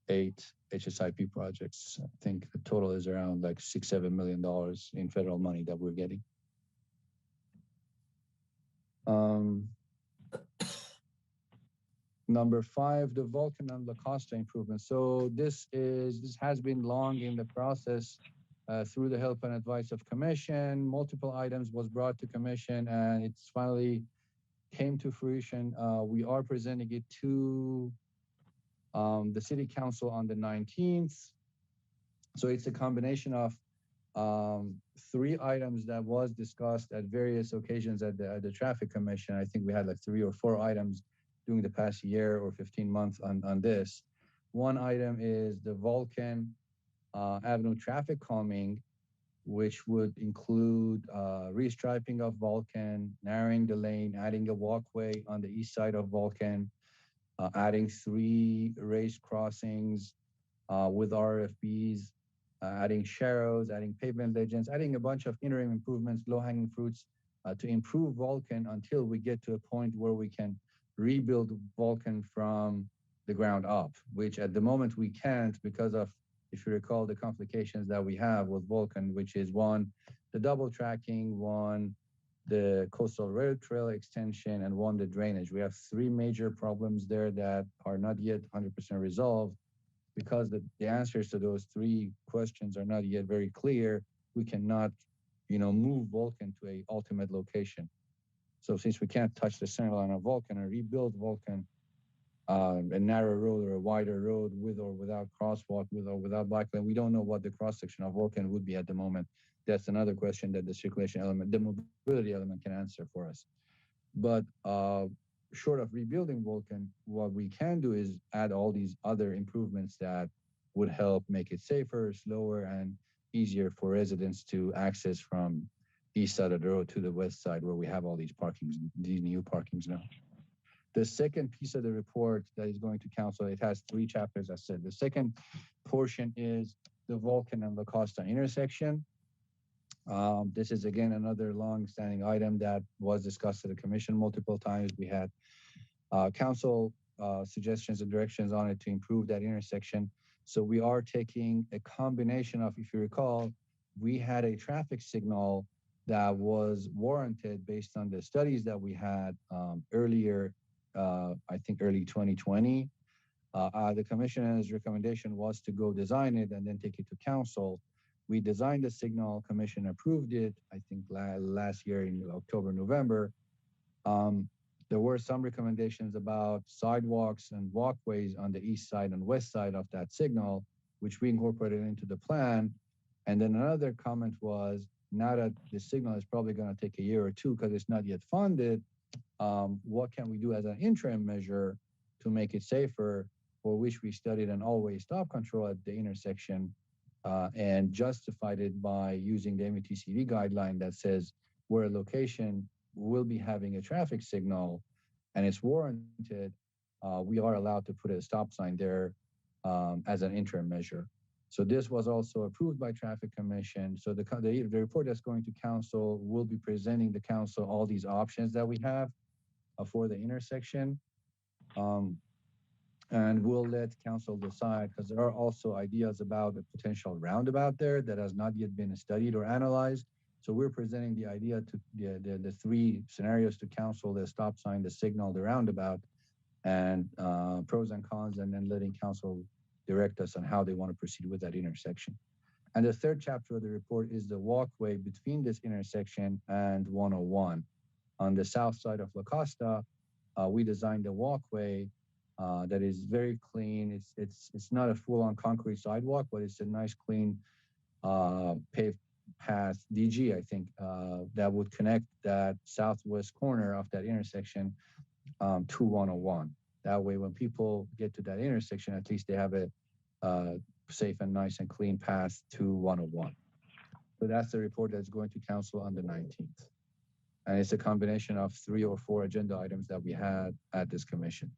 [SPEAKER 4] 8 HSIP projects. I think the total is around like $6-7 million in federal money that we're getting. Number 5, the Vulcan and La Costa improvement. So this has been long in the process through the help and advice of commission. Multiple items was brought to commission, and it's finally came to fruition. We are presenting it to the city council on the 19th. So it's a combination of 3 items that was discussed at various occasions at the traffic commission. I think we had like 3 or 4 items during the past year or 15 months on this. One item is the Vulcan Avenue traffic calming, which would include restriping of Vulcan, narrowing the lane, adding a walkway on the east side of Vulcan, adding 3 raised crossings with RFBs, adding sharrows, adding pavement legends, adding a bunch of interim improvements, low-hanging fruits to improve Vulcan until we get to a point where we can rebuild Vulcan from the ground up, which at the moment we can't because of, if you recall, the complications that we have with Vulcan, which is 1, the double tracking, 1, the coastal rail trail extension, and 1, the drainage. We have 3 major problems there that are not yet 100% resolved. Because the answers to those 3 questions are not yet very clear, we cannot, move Vulcan to a ultimate location. So since we can't touch the center line of Vulcan and rebuild Vulcan, a narrow road or a wider road with or without crosswalk, with or without bike lane. We don't know what the cross section of Vulcan would be at the moment. That's another question that the circulation element, the mobility element can answer for us. But short of rebuilding Vulcan, what we can do is add all these other improvements that would help make it safer, slower, and easier for residents to access from east side of the road to the west side where we have all these parkings, these new parkings now. The second piece of the report that is going to council, it has 3 chapters, I said. The second portion is the Vulcan and La Costa intersection. This is again another long-standing item that was discussed at the commission multiple times. We had council suggestions and directions on it to improve that intersection. So we are taking a combination of, if you recall, we had a traffic signal that was warranted based on the studies that we had earlier, I think early 2020. The commissioner's recommendation was to go design it and then take it to council. We designed the signal, commission approved it, I think last year in October, November. There were some recommendations about sidewalks and walkways on the east side and west side of that signal, which we incorporated into the plan. And then another comment was, now that the signal is probably going to take a year or two because it's not yet funded, what can we do as an interim measure to make it safer, for which we studied an always stop control at the intersection and justified it by using the MUTCD guideline that says where a location will be having a traffic signal and it's warranted, we are allowed to put a stop sign there as an interim measure. So this was also approved by Traffic Commission. So the report that's going to council will be presenting the council all these options that we have for the intersection. And we'll let council decide, because there are also ideas about a potential roundabout there that has not yet been studied or analyzed. So we're presenting the idea to the 3 scenarios to council: the stop sign, the signal, the roundabout, and pros and cons, and then letting council direct us on how they want to proceed with that intersection. And the third chapter of the report is the walkway between this intersection and 101. On the south side of La Costa, we designed a walkway that is very clean. It's not a full-on concrete sidewalk, but it's a nice, clean paved path, DG, I think, that would connect that southwest corner of that intersection to 101. That way, when people get to that intersection, at least they have a safe and nice and clean path to 101. So that's the report that's going to council on the 19th. And it's a combination of 3 or 4 agenda items that we had at this commission.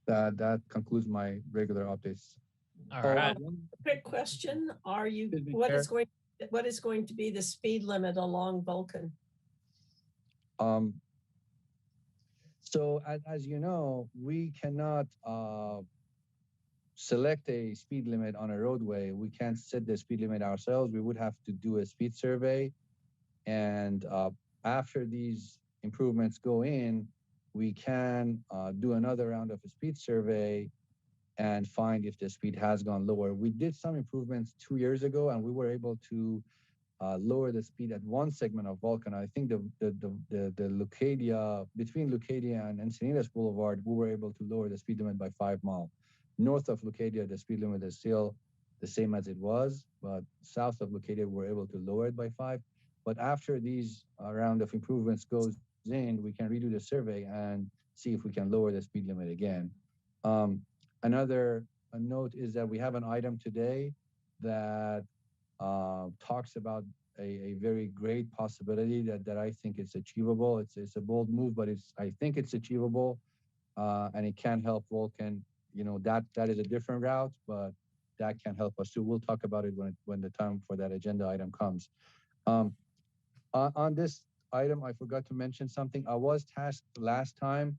[SPEAKER 4] That concludes my regular updates.
[SPEAKER 1] All right.
[SPEAKER 2] Quick question: Are you what is going to be the speed limit along Vulcan?
[SPEAKER 4] So as you know, we cannot select a speed limit on a roadway. We can't set the speed limit ourselves. We would have to do a speed survey, and after these improvements go in, we can do another round of a speed survey and find if the speed has gone lower. We did some improvements 2 years ago, and we were able to lower the speed at one segment of Vulcan. I think the Lucadia, between Lucadia and Encinitas Boulevard, we were able to lower the speed limit by 5 miles. North of Lucadia, the speed limit is still the same as it was, but south of Lucadia, we're able to lower it by 5. But after these round of improvements goes in, we can redo the survey and see if we can lower the speed limit again. Another note is that we have an item today that talks about a very great possibility that I think it's achievable. It's a bold move, but I think it's achievable, and it can help Vulcan. You know, that is a different route, but that can help us too. We'll talk about it when the time for that agenda item comes. On this item, I forgot to mention something. I was tasked last time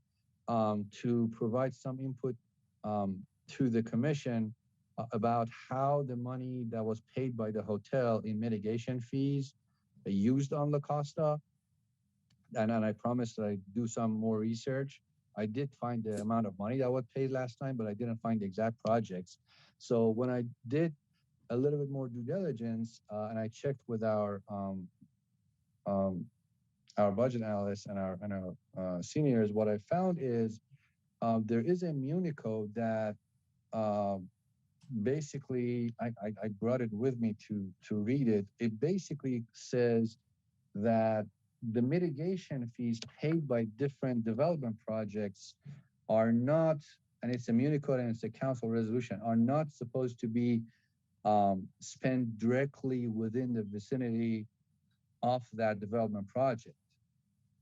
[SPEAKER 4] to provide some input to the commission about how the money that was paid by the hotel in mitigation fees used on La Costa. And I promised that I'd do some more research. I did find the amount of money that was paid last time, but I didn't find the exact projects. So when I did a little bit more due diligence and I checked with our budget analysts and our seniors, what I found is there is a Muni code that basically, I brought it with me to read it. It basically says that the mitigation fees paid by different development projects are not, and it's a Muni code and it's a council resolution, are not supposed to be spent directly within the vicinity of that development project.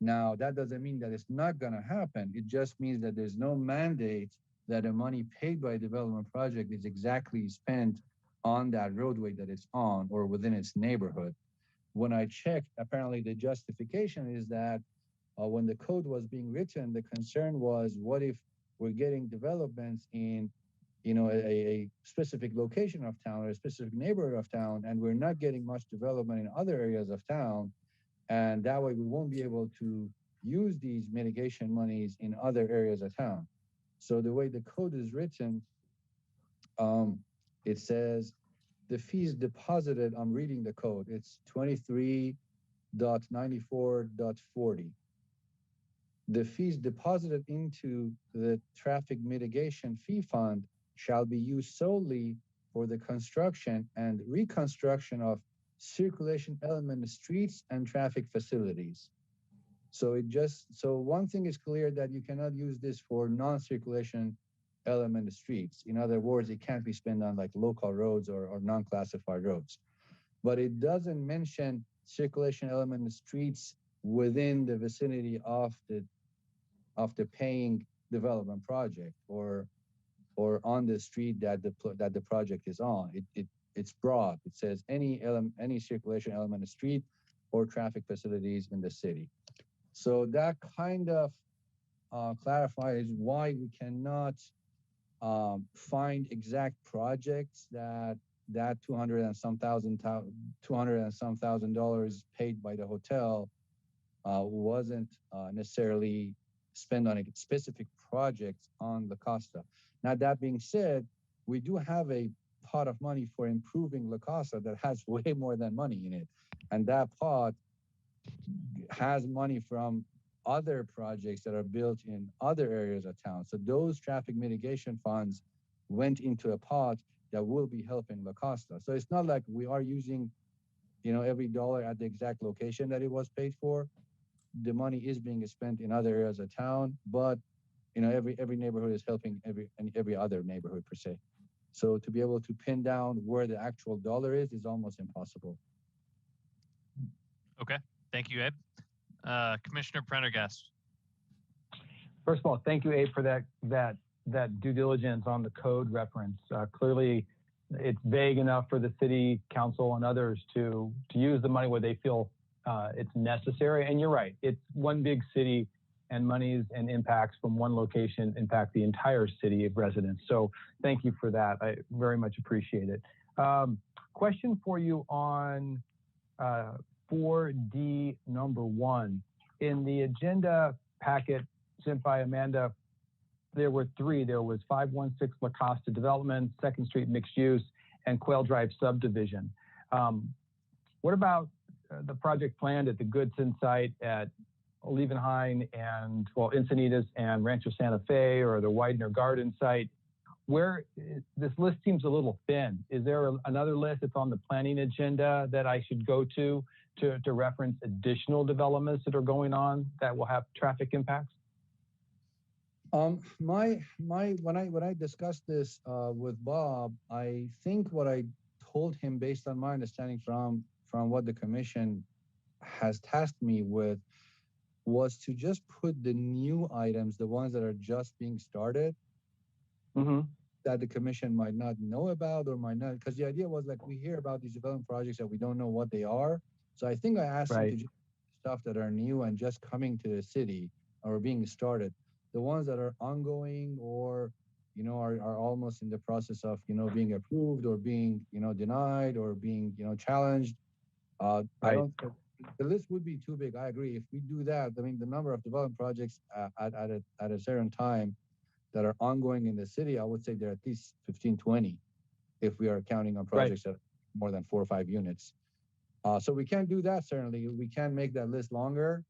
[SPEAKER 4] Now, that doesn't mean that it's not going to happen. It just means that there's no mandate that the money paid by a development project is exactly spent on that roadway that it's on or within its neighborhood. When I checked, apparently the justification is that when the code was being written, the concern was, what if we're getting developments in, a specific location of town or a specific neighborhood of town, and we're not getting much development in other areas of town, and that way we won't be able to use these mitigation monies in other areas of town. So the way the code is written, it says the fees deposited, I'm reading the code, it's 23.94.40. The fees deposited into the traffic mitigation fee fund shall be used solely for the construction and reconstruction of circulation element streets and traffic facilities. So one thing is clear, that you cannot use this for non-circulation element streets. In other words, it can't be spent on like local roads or non-classified roads. But it doesn't mention circulation element streets within the vicinity of the paying development project or on the street that the project is on. It's broad. It says any circulation element of street or traffic facilities in the city. So that kind of clarifies why we cannot find exact projects that $200 and some thousand paid by the hotel wasn't necessarily spent on a specific project on La Costa. Now, that being said, we do have a pot of money for improving La Costa that has way more than money in it. And that pot has money from other projects that are built in other areas of town. So those traffic mitigation funds went into a pot that will be helping La Costa. So it's not like we are using, every dollar at the exact location that it was paid for. The money is being spent in other areas of town, but every neighborhood is helping every other neighborhood per se. So to be able to pin down where the actual dollar is almost impossible.
[SPEAKER 1] Okay, thank you, Abe. Commissioner Prendergast.
[SPEAKER 7] First of all, thank you, Abe, for that due diligence on the code reference. Clearly, it's vague enough for the city council and others to use the money where they feel it's necessary. And you're right, it's one big city, and monies and impacts from one location impact the entire city of residents. So thank you for that. I very much appreciate it. Question for you on 4D number 1. In the agenda packet sent by Amanda, there were 3. There was 516 La Costa Development, 2nd Street Mixed Use, and Quail Drive Subdivision. What about the project planned at the Goodson site at Levenheim and, Encinitas and Rancho Santa Fe, or the Widener Garden site? Where this list seems a little thin. Is there another list that's on the planning agenda that I should go to reference additional developments that are going on that will have traffic impacts?
[SPEAKER 4] When I discussed this with Bob, I think what I told him, based on my understanding from what the commission has tasked me with, was to just put the new items, the ones that are just being started, that the commission might not know about or might not, because the idea was like, we hear about these development projects that we don't know what they are. So I think I asked him to just stuff that are new and just coming to the city or being started. The ones that are ongoing or are almost in the process of being approved or being denied or being challenged. I don't. The list would be too big. I agree. If we do that, I mean, the number of development projects at a certain time that are ongoing in the city, I would say there are at least 15, 20, if we are counting on projects that are more than 4 or 5 units. So we can do that, certainly. We can make that list longer.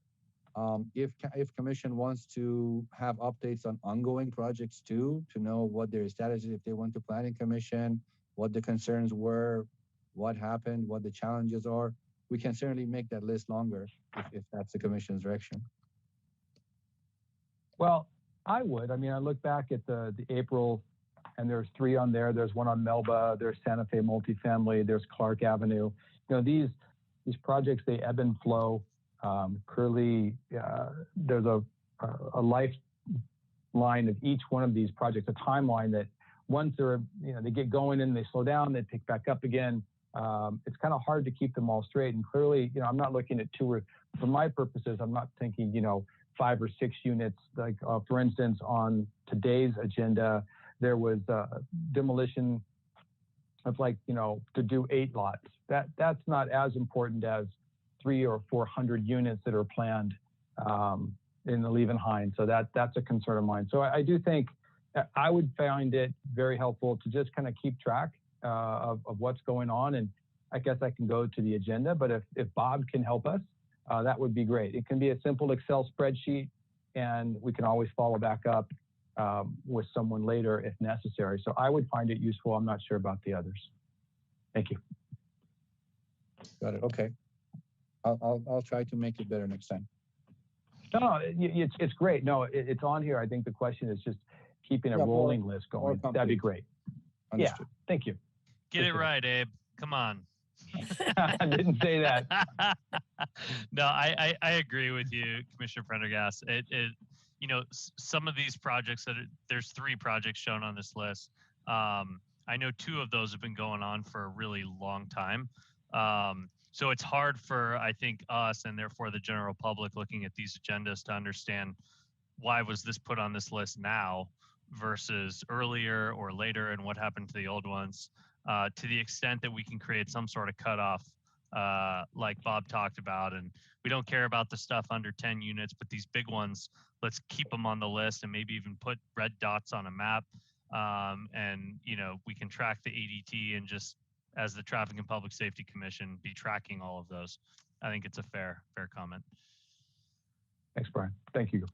[SPEAKER 4] If commission wants to have updates on ongoing projects too, to know what their status is, if they went to planning commission, what the concerns were, what happened, what the challenges are, we can certainly make that list longer if that's the commission's direction.
[SPEAKER 7] Well, I would. I mean, I look back at the April, and there's 3 on there. There's one on Melba. There's Santa Fe multifamily. There's Clark Avenue. You know, these projects, they ebb and flow. Clearly, there's a lifeline of each one of these projects, a timeline that once they're, you know, they get going and they slow down, they pick back up again. It's kind of hard to keep them all straight. And clearly, you know, I'm not looking at 2 or, for my purposes, I'm not thinking, you know, 5 or 6 units. Like, for instance, on today's agenda, there was demolition of, like, you know, to do 8 lots. That's not as important as 300 or 400 units that are planned in the Liebenhain. So that's a concern of mine. So I do think I would find it very helpful to just kind of keep track of what's going on. And I guess I can go to the agenda, but if Bob can help us, that would be great. It can be a simple Excel spreadsheet, and we can always follow back up with someone later if necessary. So I would find it useful. I'm not sure about the others. Thank you.
[SPEAKER 4] Got it. Okay. I'll try to make it better next time.
[SPEAKER 7] No, it's great. No, it's on here. I think the question is just keeping a rolling list going. That'd be great. Understood. Yeah. Thank you.
[SPEAKER 1] Get it right, Abe. Come on.
[SPEAKER 7] I didn't say that.
[SPEAKER 1] No, I agree with you, Commissioner Prendergast. You know, some of these projects there's 3 projects shown on this list. I know 2 of those have been going on for a really long time. So it's hard for, I think, us and therefore the general public looking at these agendas to understand why was this put on this list now versus earlier or later, and what happened to the old ones. To the extent that we can create some sort of cutoff, like Bob talked about, and we don't care about the stuff under 10 units, but these big ones, let's keep them on the list and maybe even put red dots on a map. And, you know, we can track the ADT and just, as the Traffic and Public Safety Commission, be tracking all of those. I think it's a fair comment.
[SPEAKER 7] Thanks, Brian. Thank you.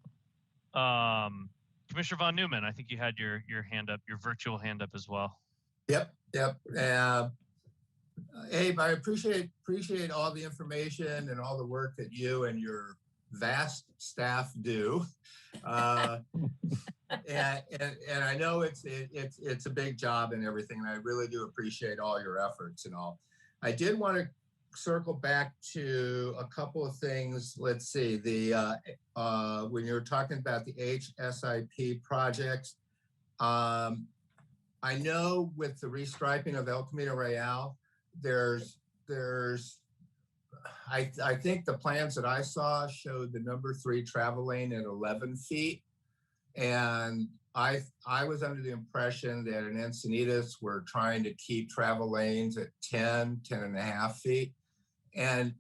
[SPEAKER 1] Commissioner Von Neumann, I think you had your hand up, your virtual hand up as well.
[SPEAKER 3] Yep. Abe, I appreciate all the information and all the work that you and your vast staff do. And I know it's a big job and everything, and I really do appreciate all your efforts and all. I did want to circle back to a couple of things. Let's see, when you're talking about the HSIP projects, I know with the restriping of El Camino Real, I think the plans that I saw showed the number 3 travel lane at 11 feet. And I was under the impression that in Encinitas, we're trying to keep travel lanes at 10 and a half feet. And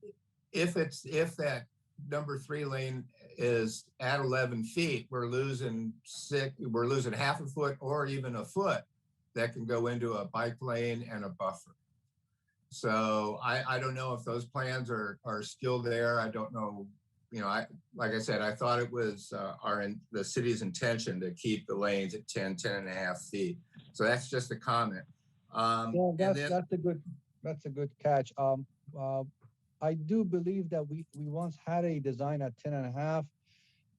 [SPEAKER 3] if that number 3 lane is at 11 feet, we're losing half a foot or even a foot that can go into a bike lane and a buffer. So I don't know if those plans are still there. I don't know. You know, like I said, I thought it was the city's intention to keep the lanes at 10 and a half feet. So that's just a comment.
[SPEAKER 4] Well, that's a good catch. I do believe that we once had a design at 10 and a half.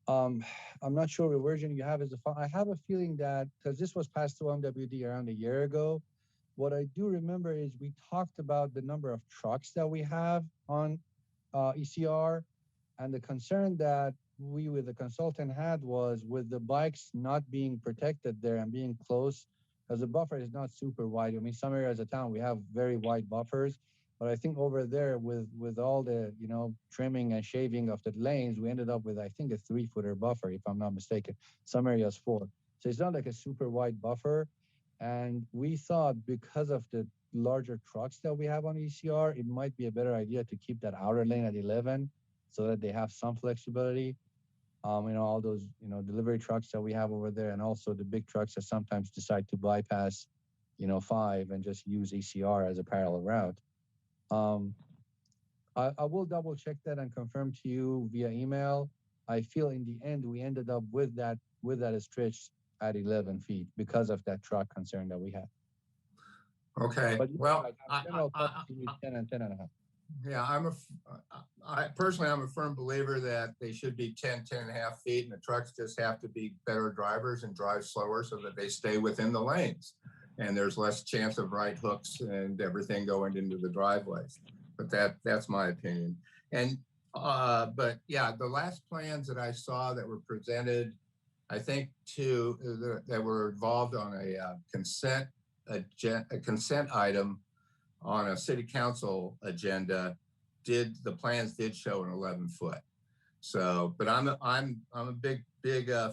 [SPEAKER 4] I'm not sure what version you have is I have a feeling that, because this was passed through MWD around a year ago, what I do remember is we talked about the number of trucks that we have on ECR, and the concern that we with the consultant had was with the bikes not being protected there and being close, because the buffer is not super wide. I mean, some areas of town we have very wide buffers, but I think over there with all the, you know, trimming and shaving of the lanes, we ended up with, I think, a 3-footer buffer, if I'm not mistaken. Some areas 4. So it's not like a super wide buffer. And we thought because of the larger trucks that we have on ECR, it might be a better idea to keep that outer lane at 11 so that they have some flexibility. You know, all those, you know, delivery trucks that we have over there, and also the big trucks that sometimes decide to bypass, you know, 5 and just use ECR as a parallel route. I will double check that and confirm to you via email. I feel in the end we ended up with that stretch at 11 feet because of that truck concern that we had.
[SPEAKER 3] Okay,
[SPEAKER 4] But
[SPEAKER 3] well,
[SPEAKER 4] general policy is 10 and 10 and a half.
[SPEAKER 3] yeah, I personally, I'm a firm believer that they should be 10 and a half feet, and the trucks just have to be better drivers and drive slower so that they stay within the lanes. And there's less chance of right hooks and everything going into the driveways. But that's my opinion. And, but yeah, the last plans that I saw that were presented, I think that were involved on a consent item on a city council agenda, the plans did show an 11-foot. So, but I'm a big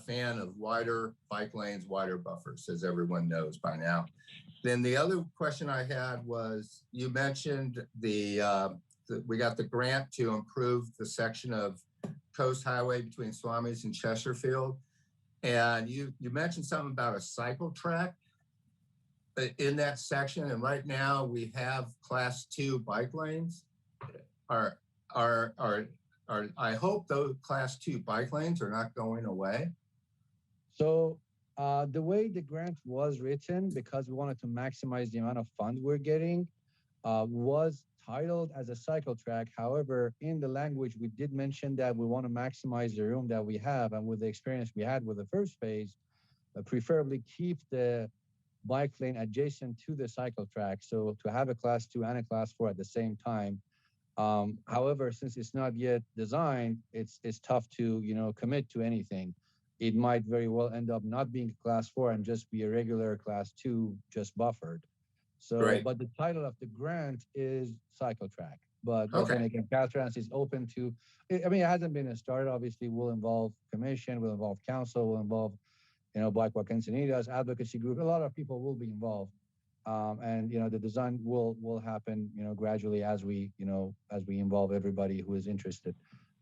[SPEAKER 3] fan of wider bike lanes, wider buffers, as everyone knows by now. Then the other question I had was, you mentioned we got the grant to improve the section of Coast Highway between Swamis and Chesterfield, and you mentioned something about a cycle track in that section, and right now we have class 2 bike lanes. I hope those class 2 bike lanes are not going away.
[SPEAKER 4] So the way the grant was written, because we wanted to maximize the amount of funds we're getting, was titled as a cycle track. However, in the language, we did mention that we want to maximize the room that we have, and with the experience we had with the first phase, preferably keep the bike lane adjacent to the cycle track, so to have a class 2 and a class 4 at the same time. However, since it's not yet designed, it's tough to commit to anything. It might very well end up not being a class 4 and just be a regular class 2, just buffered. So, right. But the title of the grant is cycle track. But then again, Caltrans is open to. I mean, it hasn't been started. Obviously, will involve commission, will involve council, will involve Bike Walk Encinitas, advocacy group. A lot of people will be involved, and the design will happen gradually as we involve everybody who is interested.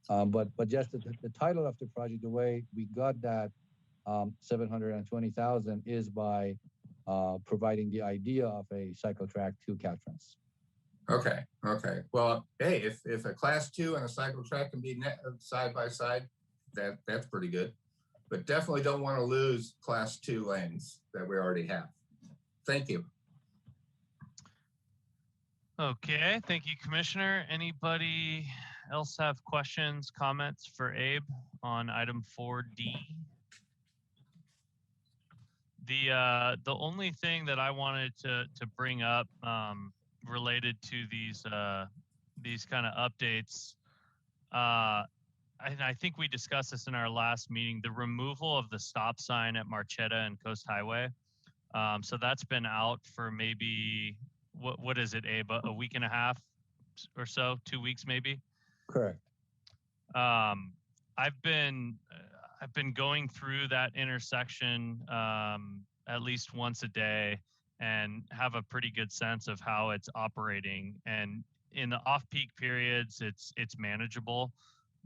[SPEAKER 4] But just the title of the project, the way we got that 720,000 is by providing the idea of a cycle track to Caltrans.
[SPEAKER 3] Okay. Well, hey, if a class 2 and a cycle track can be side by side, that's pretty good. But definitely don't want to lose class 2 lanes that we already have. Thank you.
[SPEAKER 1] Okay, thank you, Commissioner. Anybody else have questions, comments for Abe on item 4D? The only thing that I wanted to bring up related to these kind of updates, I think we discussed this in our last meeting, the removal of the stop sign at Marchetta and Coast Highway. So that's been out for maybe, what is it, Abe, a week and a half or so, 2 weeks maybe?
[SPEAKER 4] Correct.
[SPEAKER 1] I've been going through that intersection at least once a day and have a pretty good sense of how it's operating. And in the off-peak periods, it's manageable.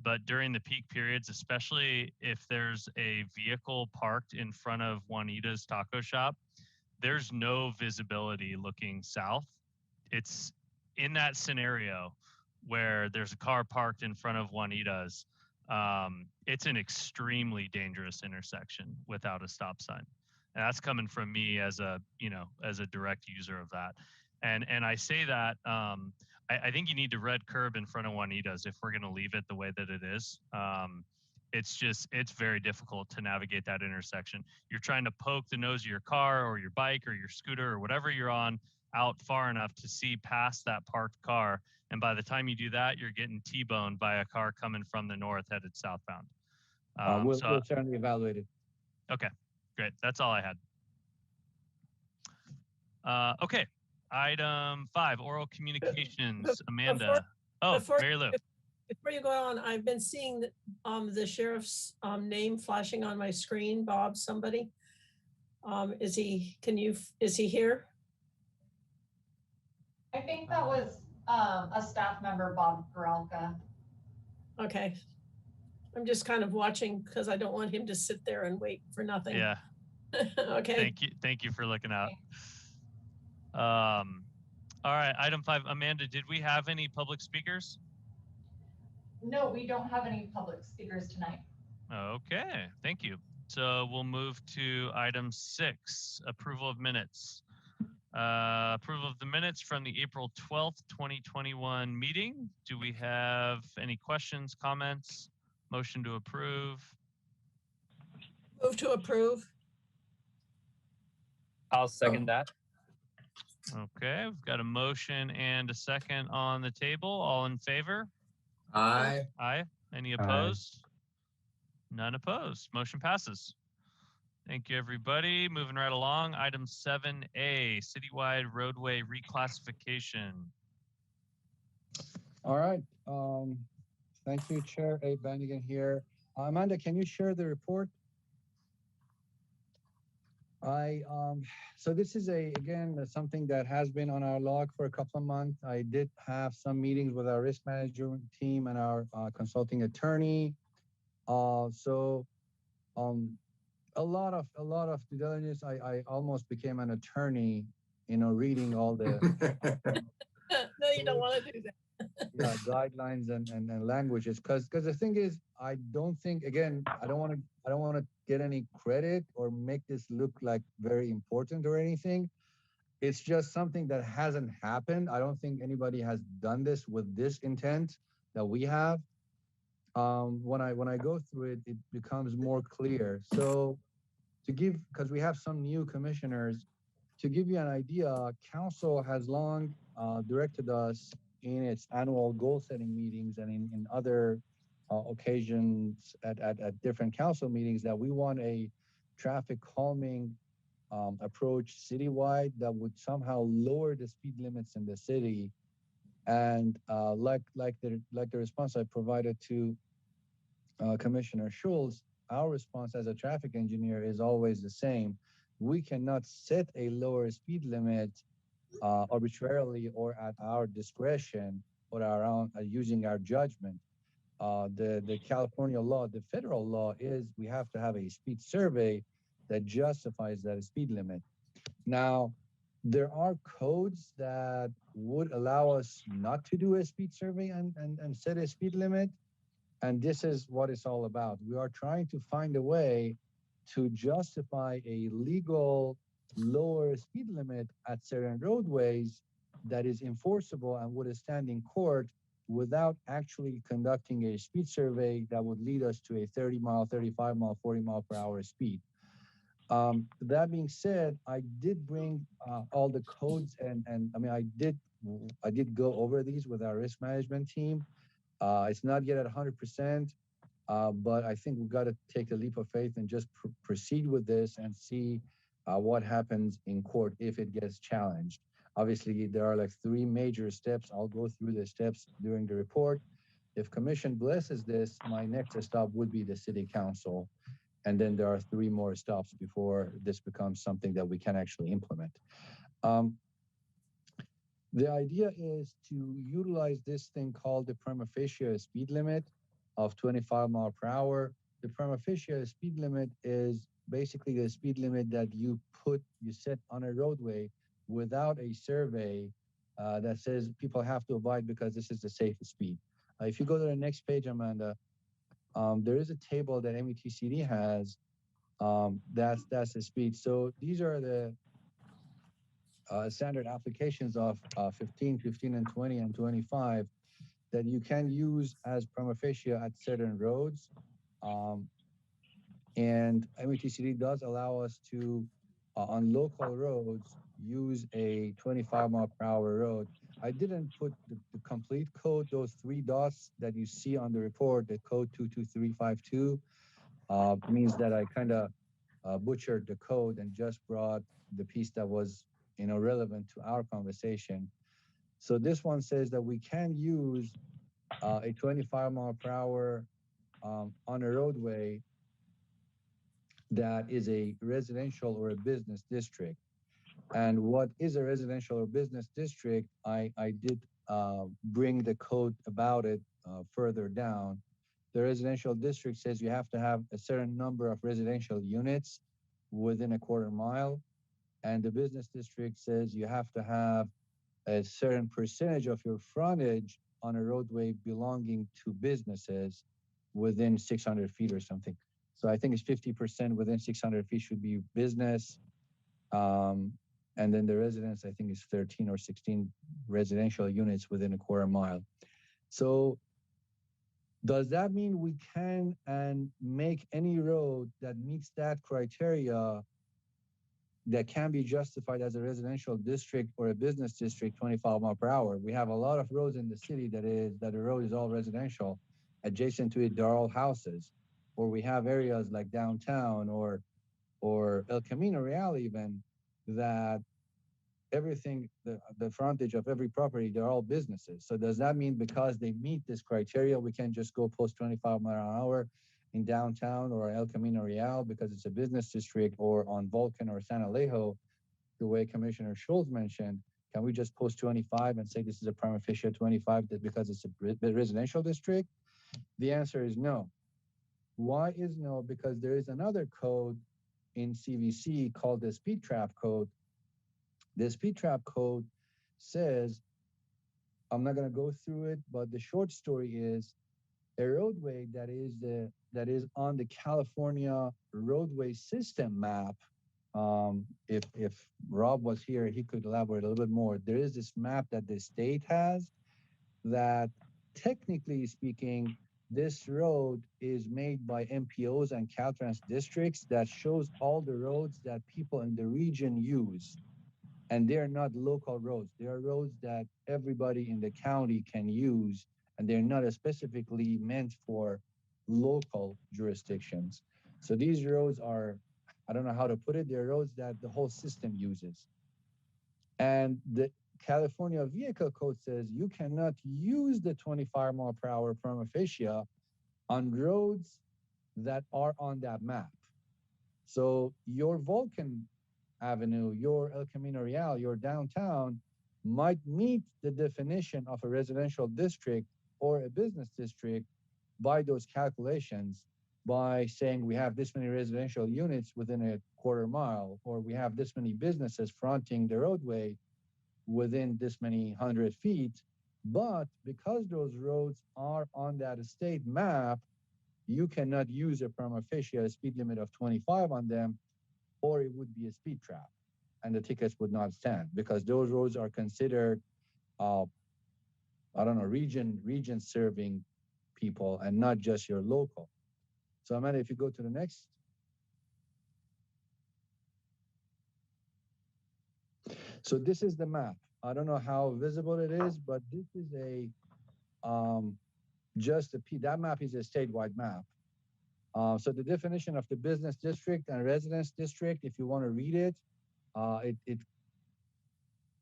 [SPEAKER 1] But during the peak periods, especially if there's a vehicle parked in front of Juanita's Taco Shop, there's no visibility looking south. It's in that scenario where there's a car parked in front of Juanita's. It's an extremely dangerous intersection without a stop sign. And that's coming from me as a direct user of that. And I say that, I think you need to red curb in front of Juanita's if we're going to leave it the way that it is. It's very difficult to navigate that intersection. You're trying to poke the nose of your car or your bike or your scooter or whatever you're on out far enough to see past that parked car. And by the time you do that, you're getting T-boned by a car coming from the north headed southbound.
[SPEAKER 4] We'll certainly evaluate it.
[SPEAKER 1] Okay, great. That's all I had. Okay. Item 5, oral communications. Amanda. Mary Lou.
[SPEAKER 2] Before you go on, I've been seeing the sheriff's name flashing on my screen. Bob, somebody. Is he here?
[SPEAKER 5] I think that was a staff member, Bob Goralka.
[SPEAKER 2] Okay. I'm just kind of watching because I don't want him to sit there and wait for nothing.
[SPEAKER 1] Yeah.
[SPEAKER 2] Okay.
[SPEAKER 1] Thank you for looking out. All right, item 5, Amanda, did we have any public speakers?
[SPEAKER 5] No, we don't have any public speakers tonight.
[SPEAKER 1] Okay, thank you. So we'll move to item 6, approval of minutes. Approval of the minutes from the April 12th, 2021 meeting. Do we have any questions, comments? Motion to approve?
[SPEAKER 2] Move to approve.
[SPEAKER 9] I'll second that.
[SPEAKER 1] Okay, we've got a motion and a second on the table. All in favor?
[SPEAKER 3] Aye.
[SPEAKER 1] Aye. Any opposed? None opposed. Motion passes. Thank you, everybody. Moving right along. Item 7A, citywide roadway reclassification.
[SPEAKER 4] All right. Thank you, Chair. Abe Bannigan here. Amanda, can you share the report? So this is again something that has been on our log for a couple of months. I did have some meetings with our risk management team and our consulting attorney. A lot of due diligence. I almost became an attorney, reading all the
[SPEAKER 2] No, you don't want to do that.
[SPEAKER 4] guidelines and languages, because the thing is, I don't want to get any credit or make this look like very important or anything. It's just something that hasn't happened. I don't think anybody has done this with this intent that we have. When I go through it, it becomes more clear. So because we have some new commissioners, to give you an idea, council has long directed us in its annual goal setting meetings and in other occasions at different council meetings that we want a traffic calming approach citywide that would somehow lower the speed limits in the city. And like the response I provided to Commissioner Schultz, our response as a traffic engineer is always the same. We cannot set a lower speed limit arbitrarily or at our discretion or our own using our judgment. The California law, the federal law is we have to have a speed survey that justifies that speed limit. Now, there are codes that would allow us not to do a speed survey and set a speed limit. And this is what it's all about. We are trying to find a way to justify a legal lower speed limit at certain roadways that is enforceable and would stand in court without actually conducting a speed survey that would lead us to a 30 mile, 35 mile, 40 mile per hour speed. That being said, I did bring all the codes and I mean, I did go over these with our risk management team. It's not yet at 100%, but I think we've got to take a leap of faith and just proceed with this and see what happens in court if it gets challenged. Obviously, there are like 3 major steps. I'll go through the steps during the report. If commission blesses this, my next stop would be the city council. And then there are 3 more stops before this becomes something that we can actually implement. The idea is to utilize this thing called the prima facie speed limit of 25 mile per hour. The prima facie speed limit is basically the speed limit that you set on a roadway without a survey that says people have to abide because this is the safest speed. If you go to the next page, Amanda, there is a table that METCD has. That's the speed. So these are the standard applications of 15, 15, and 20, and 25 that you can use as prima facie at certain roads. And METCD does allow us to, on local roads, use a 25 mile per hour road. I didn't put the complete code, those 3 dots that you see on the report, the code 22352, means that I kind of butchered the code and just brought the piece that was relevant to our conversation. So this one says that we can use a 25 mile per hour on a roadway that is a residential or a business district. And what is a residential or business district, I did bring the code about it further down. The residential district says you have to have a certain number of residential units within a quarter mile. And the business district says you have to have a certain percentage of your frontage on a roadway belonging to businesses. within 600 feet or something. So I think it's 50% within 600 feet should be business. And then the residence, I think, is 13 or 16 residential units within a quarter mile. So does that mean we can and make any road that meets that criteria that can be justified as a residential district or a business district 25 mile per hour? We have a lot of roads in the city that the road is all residential. Adjacent to it, there are all houses. Or we have areas like downtown or El Camino Real even, that everything, the frontage of every property, they're all businesses. So does that mean because they meet this criteria, we can just go post 25 mile an hour in downtown or El Camino Real because it's a business district, or on Vulcan or San Alejo, the way Commissioner Schultz mentioned, can we just post 25 and say this is a prima facie 25 because it's a residential district? The answer is no. Why is no? Because there is another code in CVC called the speed trap code. The speed trap code says, I'm not going to go through it, but the short story is a roadway that is on the California roadway system map. If Rob was here, he could elaborate a little bit more. There is this map that the state has that, technically speaking, this road is made by MPOs and Caltrans districts that shows all the roads that people in the region use. And they're not local roads. They are roads that everybody in the county can use, and they're not specifically meant for local jurisdictions. So these roads are, I don't know how to put it, they're roads that the whole system uses. And the California Vehicle Code says you cannot use the 25 mile per hour prima facie on roads that are on that map. So your Vulcan Avenue, your El Camino Real, your downtown might meet the definition of a residential district or a business district by those calculations, by saying we have this many residential units within a quarter mile, or we have this many businesses fronting the roadway within this many 100 feet. But because those roads are on that state map, you cannot use a prima facie a speed limit of 25 on them, or it would be a speed trap and the tickets would not stand, because those roads are considered, I don't know, region serving people and not just your local. So Amanda, if you go to the next. So this is the map. I don't know how visible it is, but this is a, that map is a statewide map. So the definition of the business district and residence district, if you want to read it, it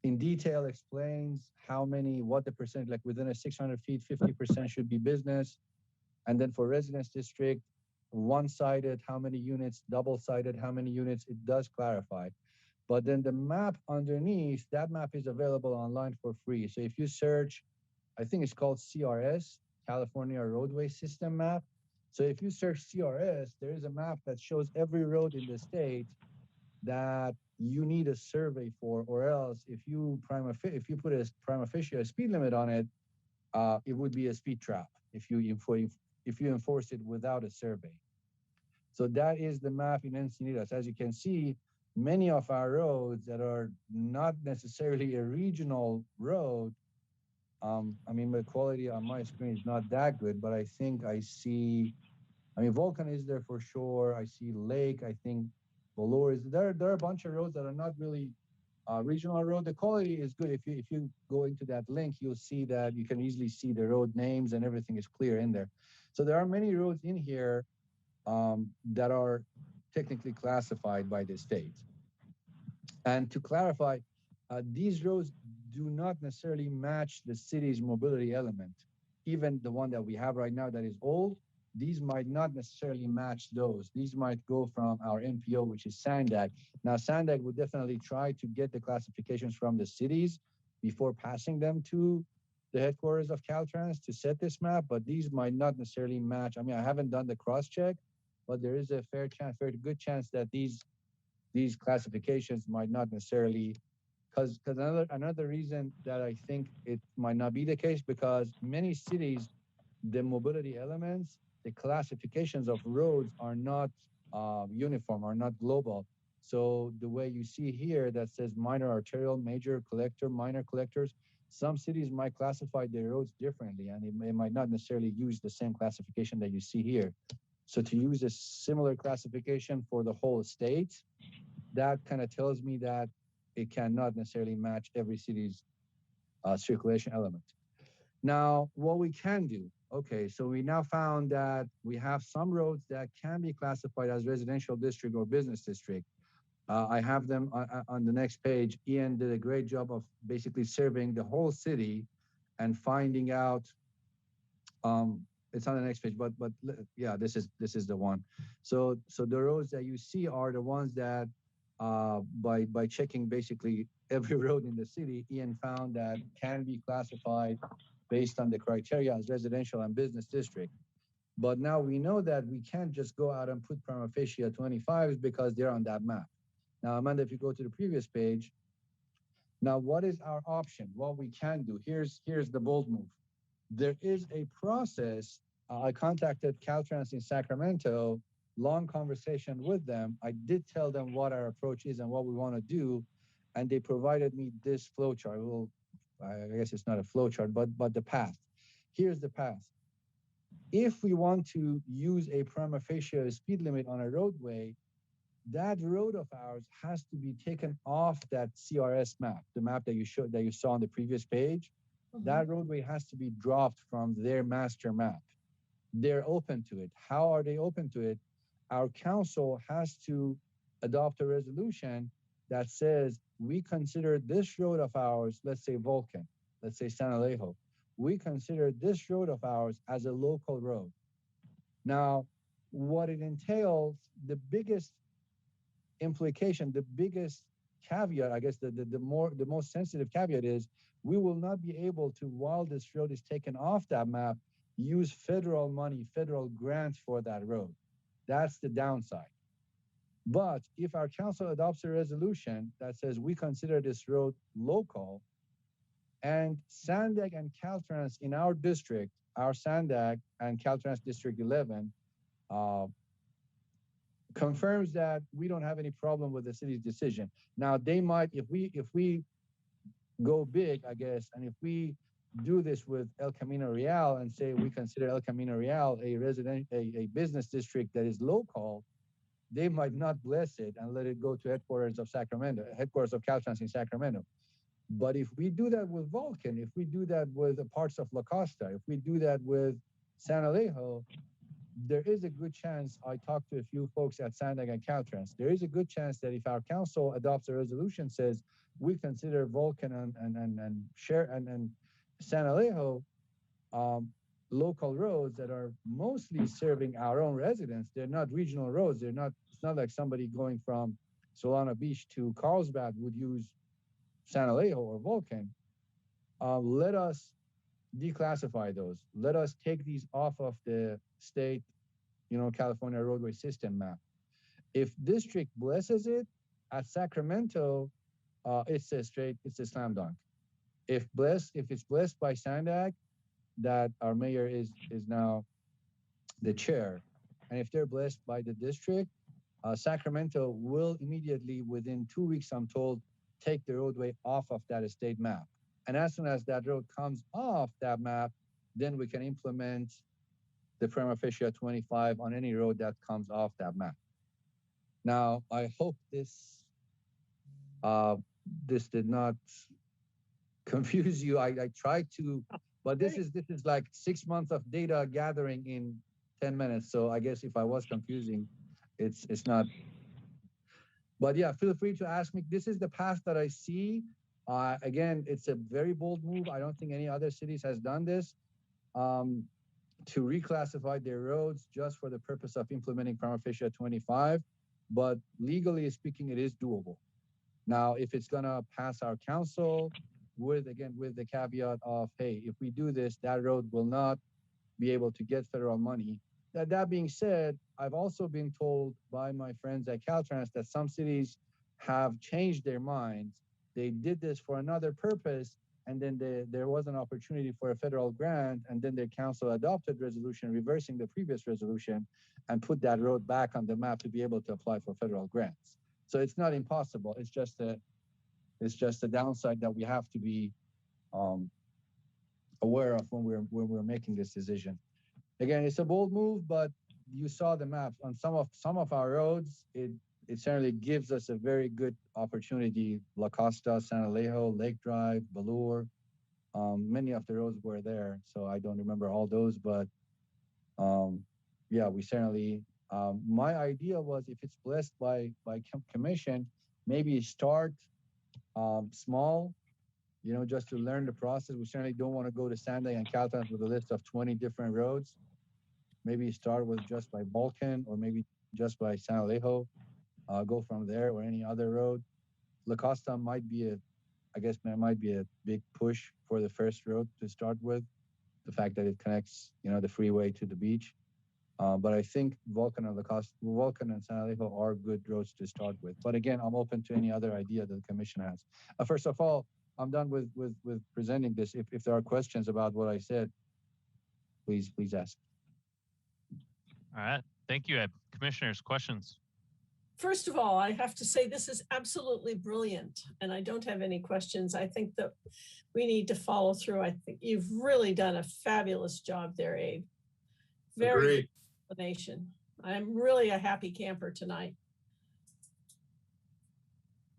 [SPEAKER 4] in detail explains how many, what the percent, like within a 600 feet, 50% should be business. And then for residence district, one-sided, how many units, double-sided, how many units, it does clarify. But then the map underneath, that map is available online for free. So if you search, I think it's called CRS, California Roadway System Map. So if you search CRS, there is a map that shows every road in the state that you need a survey for, or else if you put a prima facie a speed limit on it, it would be a speed trap if you enforce it without a survey. So that is the map in Encinitas. As you can see, many of our roads that are not necessarily a regional road, I mean, the quality on my screen is not that good, but I think I see, I mean, Vulcan is there for sure. I see Lake, I think Valor is there. There are a bunch of roads that are not really regional road. The quality is good. If you go into that link, you'll see that you can easily see the road names and everything is clear in there. So there are many roads in here that are technically classified by the state. And to clarify, these roads do not necessarily match the city's mobility element. Even the one that we have right now that is old, these might not necessarily match those. These might go from our MPO, which is SANDAG. Now, SANDAG would definitely try to get the classifications from the cities before passing them to the headquarters of Caltrans to set this map, but these might not necessarily match. I mean, I haven't done the cross-check, but there is a fair good chance that these classifications might not necessarily, because another reason that I think it might not be the case, because many cities, the mobility elements the classifications of roads are not uniform, are not global. So the way you see here that says minor arterial, major collector, minor collectors, some cities might classify their roads differently, and it might not necessarily use the same classification that you see here. So to use a similar classification for the whole state, that kind of tells me that it cannot necessarily match every city's circulation element. Now, what we can do, okay, so we now found that we have some roads that can be classified as residential district or business district. I have them on the next page. Ian did a great job of basically surveying the whole city and finding out. It's on the next page, but yeah, this is the one. So the roads that you see are the ones that by checking basically every road in the city, Ian found that can be classified based on the criteria as residential and business district. But now we know that we can't just go out and put prima facie 25s because they're on that map. Now, Amanda, if you go to the previous page, now what is our option? What we can do, here's the bold move. There is a process. I contacted Caltrans in Sacramento, long conversation with them. I did tell them what our approach is and what we want to do, and they provided me this flow chart. Well, I guess it's not a flow chart, but the path. Here's the path. If we want to use a prima facie speed limit on a roadway, that road of ours has to be taken off that CRS map, the map that you saw on the previous page. That roadway has to be dropped from their master map. They're open to it. How are they open to it? Our council has to adopt a resolution that says we consider this road of ours, let's say Vulcan, let's say San Alejo, we consider this road of ours as a local road. Now, what it entails, the biggest implication, the biggest caveat, I guess the most sensitive caveat is we will not be able to, while this road is taken off that map, use federal money, federal grants for that road. That's the downside. But if our council adopts a resolution that says we consider this road local, and Sandag and Caltrans in our district, our Sandag and Caltrans District 11, confirms that we don't have any problem with the city's decision. Now they might, if we go big, I guess, and if we do this with El Camino Real and say we consider El Camino Real a business district that is local, they might not bless it and let it go to headquarters of Caltrans in Sacramento. But if we do that with Vulcan, if we do that with parts of La Costa, if we do that with San Alejo, there is a good chance, I talked to a few folks at Sandag and Caltrans, there is a good chance that if our council adopts a resolution says we consider Vulcan and San Alejo local roads that are mostly serving our own residents, they're not regional roads, it's not like somebody going from Solana Beach to Carlsbad would use San Alejo or Vulcan. Let us declassify those. Let us take these off of the state, California roadway system map. If district blesses it, at Sacramento, it's a slam dunk. If it's blessed by Sandag, that our mayor is now the chair, and if they're blessed by the district, Sacramento will immediately, within 2 weeks, I'm told, take the roadway off of that state map. And as soon as that road comes off that map, then we can implement the prima facie 25 on any road that comes off that map. Now, I hope this did not confuse you. I tried to, but this is like 6 months of data gathering in 10 minutes. So I guess if I was confusing, it's not. But yeah, feel free to ask me. This is the path that I see. Again, it's a very bold move. I don't think any other cities has done this, to reclassify their roads just for the purpose of implementing prima facie 25. But legally speaking, it is doable. Now, if it's gonna pass our council with the caveat of, hey, if we do this, that road will not be able to get federal money. That being said, I've also been told by my friends at Caltrans that some cities have changed their minds. They did this for another purpose, and then there was an opportunity for a federal grant, and then the council adopted resolution reversing the previous resolution and put that road back on the map to be able to apply for federal grants. So it's not impossible. It's just a downside that we have to be aware of when we're making this decision. Again, it's a bold move, but you saw the maps on some of our roads. It certainly gives us a very good opportunity. La Costa, San Alejo, Lake Drive, Balur. Many of the roads were there, so I don't remember all those, but yeah, we certainly. My idea was, if it's blessed by commission, maybe start small, just to learn the process. We certainly don't want to go to Sanday and Caltrans with a list of 20 different roads. Maybe start with just by Balkan, or maybe just by San Alejo. Go from there, or any other road. La Costa might be a big push for the first road to start with. The fact that it connects, the freeway to the beach. But I think Vulcan and San Alejo are good roads to start with. But again, I'm open to any other idea that the commission has. First of all, I'm done with presenting this. If there are questions about what I said, please ask.
[SPEAKER 1] All right. Thank you, Ed. Commissioners, questions?
[SPEAKER 2] First of all, I have to say this is absolutely brilliant, and I don't have any questions. I think that we need to follow through. I think you've really done a fabulous job there, Abe. Very good explanation. I'm really a happy camper tonight.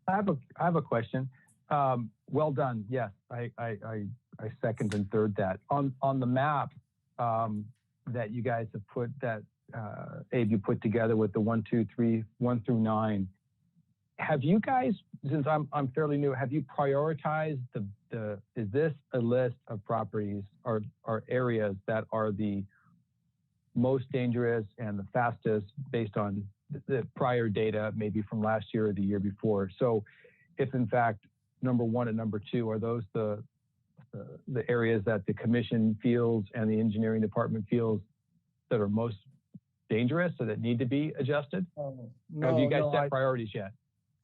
[SPEAKER 7] I have a question. Well done. Yes, I second and third that. On the map that you guys have put, that Abe, you put together with the 1, 2, 3, 1 through 9, have you guys, since I'm fairly new, have you prioritized is this a list of properties or areas that are the most dangerous and the fastest based on the prior data, maybe from last year or the year before? So if in fact number 1 and number 2, are those the areas that the commission feels and the engineering department feels that are most dangerous, so that need to be adjusted?
[SPEAKER 4] No,
[SPEAKER 7] have you guys set priorities yet?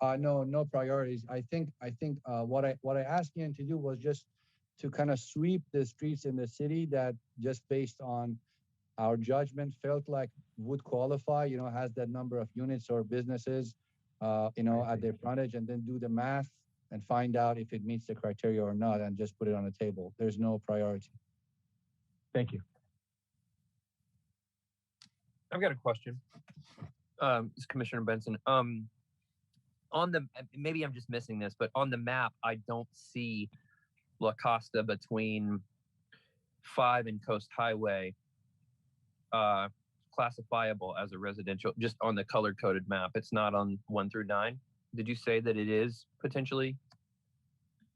[SPEAKER 4] No priorities. I think what I asked Ian to do was just to kind of sweep the streets in the city that, just based on our judgment, felt like would qualify, has that number of units or businesses, at their frontage, and then do the math and find out if it meets the criteria or not, and just put it on the table. There's no priority.
[SPEAKER 7] Thank you.
[SPEAKER 9] I've got a question. It's Commissioner Benson. Maybe I'm just missing this, but on the map, I don't see La Costa between 5 and Coast Highway classifiable as a residential, just on the color-coded map. It's not on 1 through 9. Did you say that it is potentially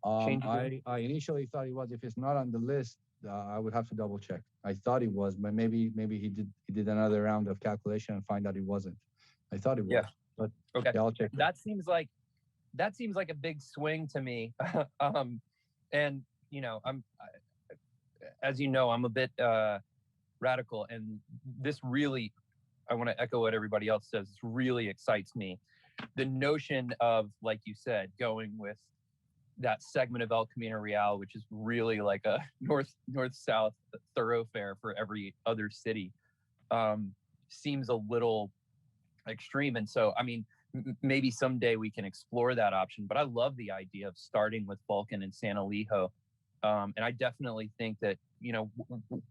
[SPEAKER 9] changeable?
[SPEAKER 4] I initially thought it was. If it's not on the list, I would have to double check. I thought it was, but maybe he did another round of calculation and find out it wasn't. I thought it was. Yeah. But
[SPEAKER 9] okay,
[SPEAKER 4] yeah, I'll check.
[SPEAKER 9] That seems like a big swing to me. And as you know, I'm a bit radical, and this really, I want to echo what everybody else says. This really excites me. The notion of, like you said, going with that segment of El Camino Real, which is really like a north-south thoroughfare for every other city, seems a little extreme. And so, I mean, maybe someday we can explore that option, but I love the idea of starting with Vulcan and San Alejo. And I definitely think that,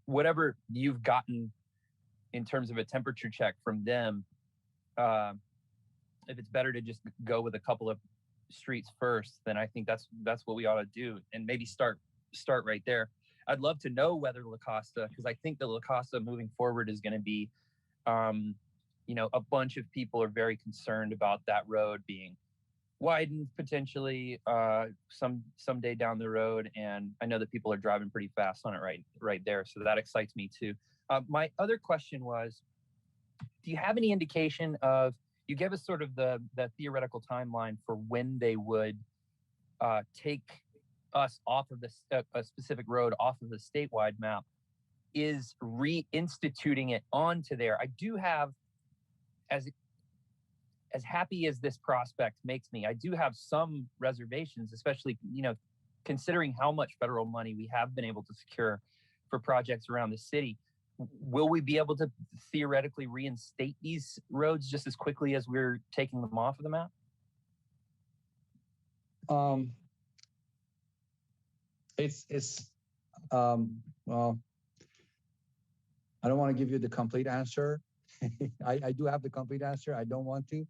[SPEAKER 9] whatever you've gotten in terms of a temperature check from them, if it's better to just go with a couple of streets first, then I think that's what we ought to do, and maybe start right there. I'd love to know whether La Costa, because I think the La Costa moving forward is going to be, a bunch of people are very concerned about that road being widened potentially someday down the road, and I know that people are driving pretty fast on it right there, so that excites me too. My other question was, do you have any indication of, you gave us sort of the theoretical timeline for when they would take us off of a specific road off of the statewide map? Is reinstituting it onto there? I do have, as happy as this prospect makes me, I do have some reservations, especially, considering how much federal money we have been able to secure for projects around the city, will we be able to theoretically reinstate these roads just as quickly as we're taking them off of the map?
[SPEAKER 4] Well, I don't want to give you the complete answer. I do have the complete answer. I don't want to,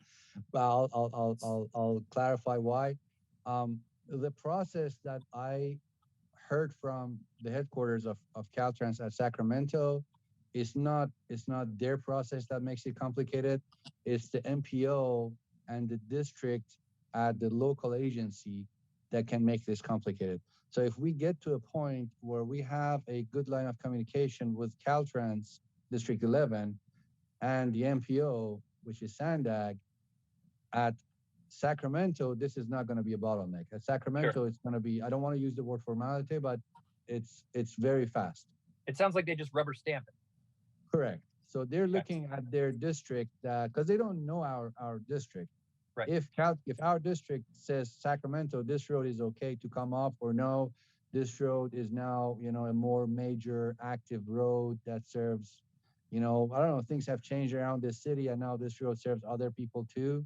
[SPEAKER 4] but I'll clarify why. The process that I heard from the headquarters of Caltrans at Sacramento is not their process that makes it complicated. It's the MPO and the district at the local agency that can make this complicated. So if we get to a point where we have a good line of communication with Caltrans District 11 and the MPO, which is Sandag, at Sacramento, this is not going to be a bottleneck. At Sacramento,
[SPEAKER 9] Sure.
[SPEAKER 4] It's going to be, I don't want to use the word formality, but it's very fast.
[SPEAKER 9] It sounds like they just rubber stamp it.
[SPEAKER 4] Correct. So they're looking at their district because they don't know our district.
[SPEAKER 9] Right.
[SPEAKER 4] If our district says Sacramento, this road is okay to come off, or no, this road is now, a more major active road that serves, I don't know, things have changed around this city, and now this road serves other people too.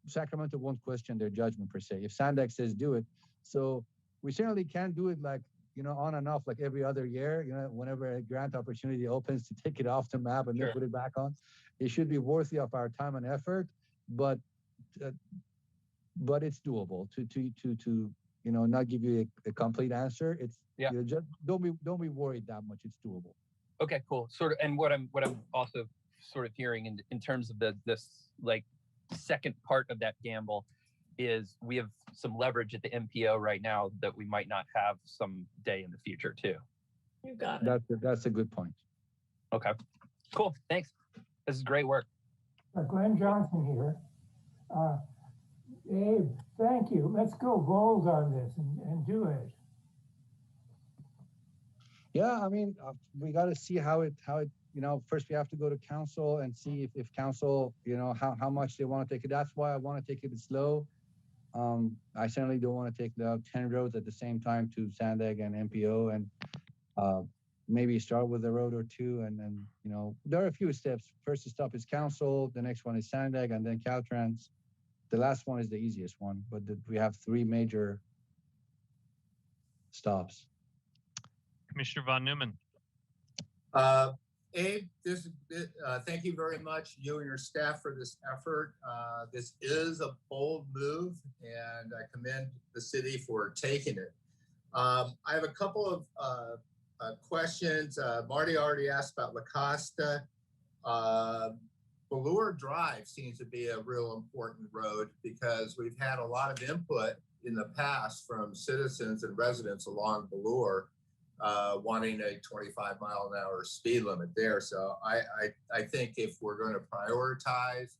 [SPEAKER 4] Sacramento won't question their judgment per se. If Sandex says do it, so we certainly can't do it like, on and off like every other year. Whenever a grant opportunity opens to take it off the map and then put it back on, it should be worthy of our time and effort. But it's doable to not give you a complete answer. It's just don't be worried that much. It's doable.
[SPEAKER 9] Okay, cool. Sort of, and what I'm also sort of hearing in terms of this like second part of that gamble is we have some leverage at the MPO right now that we might not have some day in the future too.
[SPEAKER 2] You got it.
[SPEAKER 4] That's a good point.
[SPEAKER 9] Okay, cool. Thanks. This is great work.
[SPEAKER 6] Glenn Johnson here. Abe, thank you. Let's go Vols on this and do it.
[SPEAKER 4] Yeah, I mean, we got to see how it. First we have to go to council and see if council, how much they want to take it. That's why I want to take it slow. I certainly don't want to take the 10 roads at the same time to Sandag and MPO, and maybe start with a road or two, and then there are a few steps. First stop is council, the next one is Sandag, and then Caltrans. The last one is the easiest one, but we have 3 major stops.
[SPEAKER 1] Commissioner Von Neumann.
[SPEAKER 3] Abe, thank you very much, you and your staff, for this effort. This is a bold move, and I commend the city for taking it. I have a couple of questions. Marty already asked about La Costa. Velour Drive seems to be a real important road because we've had a lot of input in the past from citizens and residents along Velour wanting a 25-mile-an-hour speed limit there. So I think if we're going to prioritize,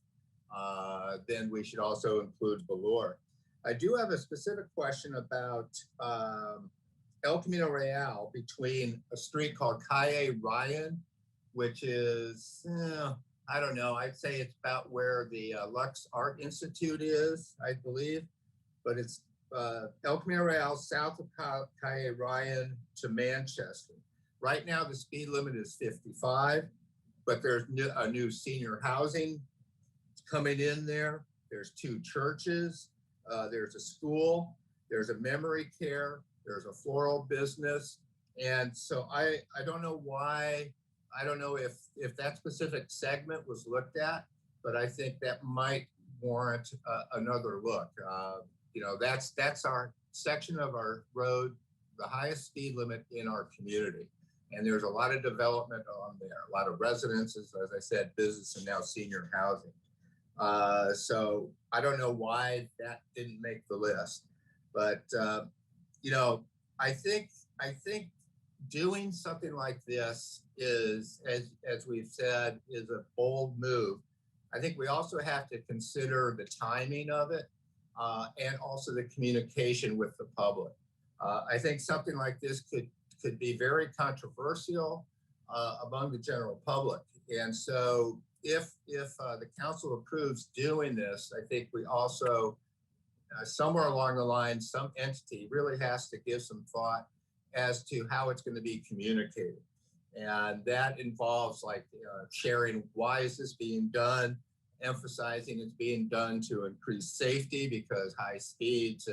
[SPEAKER 3] then we should also include Velour. I do have a specific question about El Camino Real between a street called Calle Ryan, which is, I don't know, I'd say it's about where the Lux Art Institute is, I believe, but it's El Camino Real south of Calle Ryan to Manchester. Right now, the speed limit is 55, but there's a new senior housing coming in there. There's 2 churches, there's a school, there's a memory care, there's a floral business. And so I don't know why, I don't know if that specific segment was looked at, but I think that might warrant another look. That's our section of our road, the highest speed limit in our community. And there's a lot of development on there, a lot of residences, as I said, business, and now senior housing. So I don't know why that didn't make the list, but I think doing something like this is, as we've said, is a bold move. I think we also have to consider the timing of it and also the communication with the public. I think something like this could be very controversial among the general public. And so if the council approves doing this, I think we also somewhere along the line, some entity really has to give some thought as to how it's going to be communicated. And that involves like sharing why is this being done, emphasizing it's being done to increase safety because high speeds,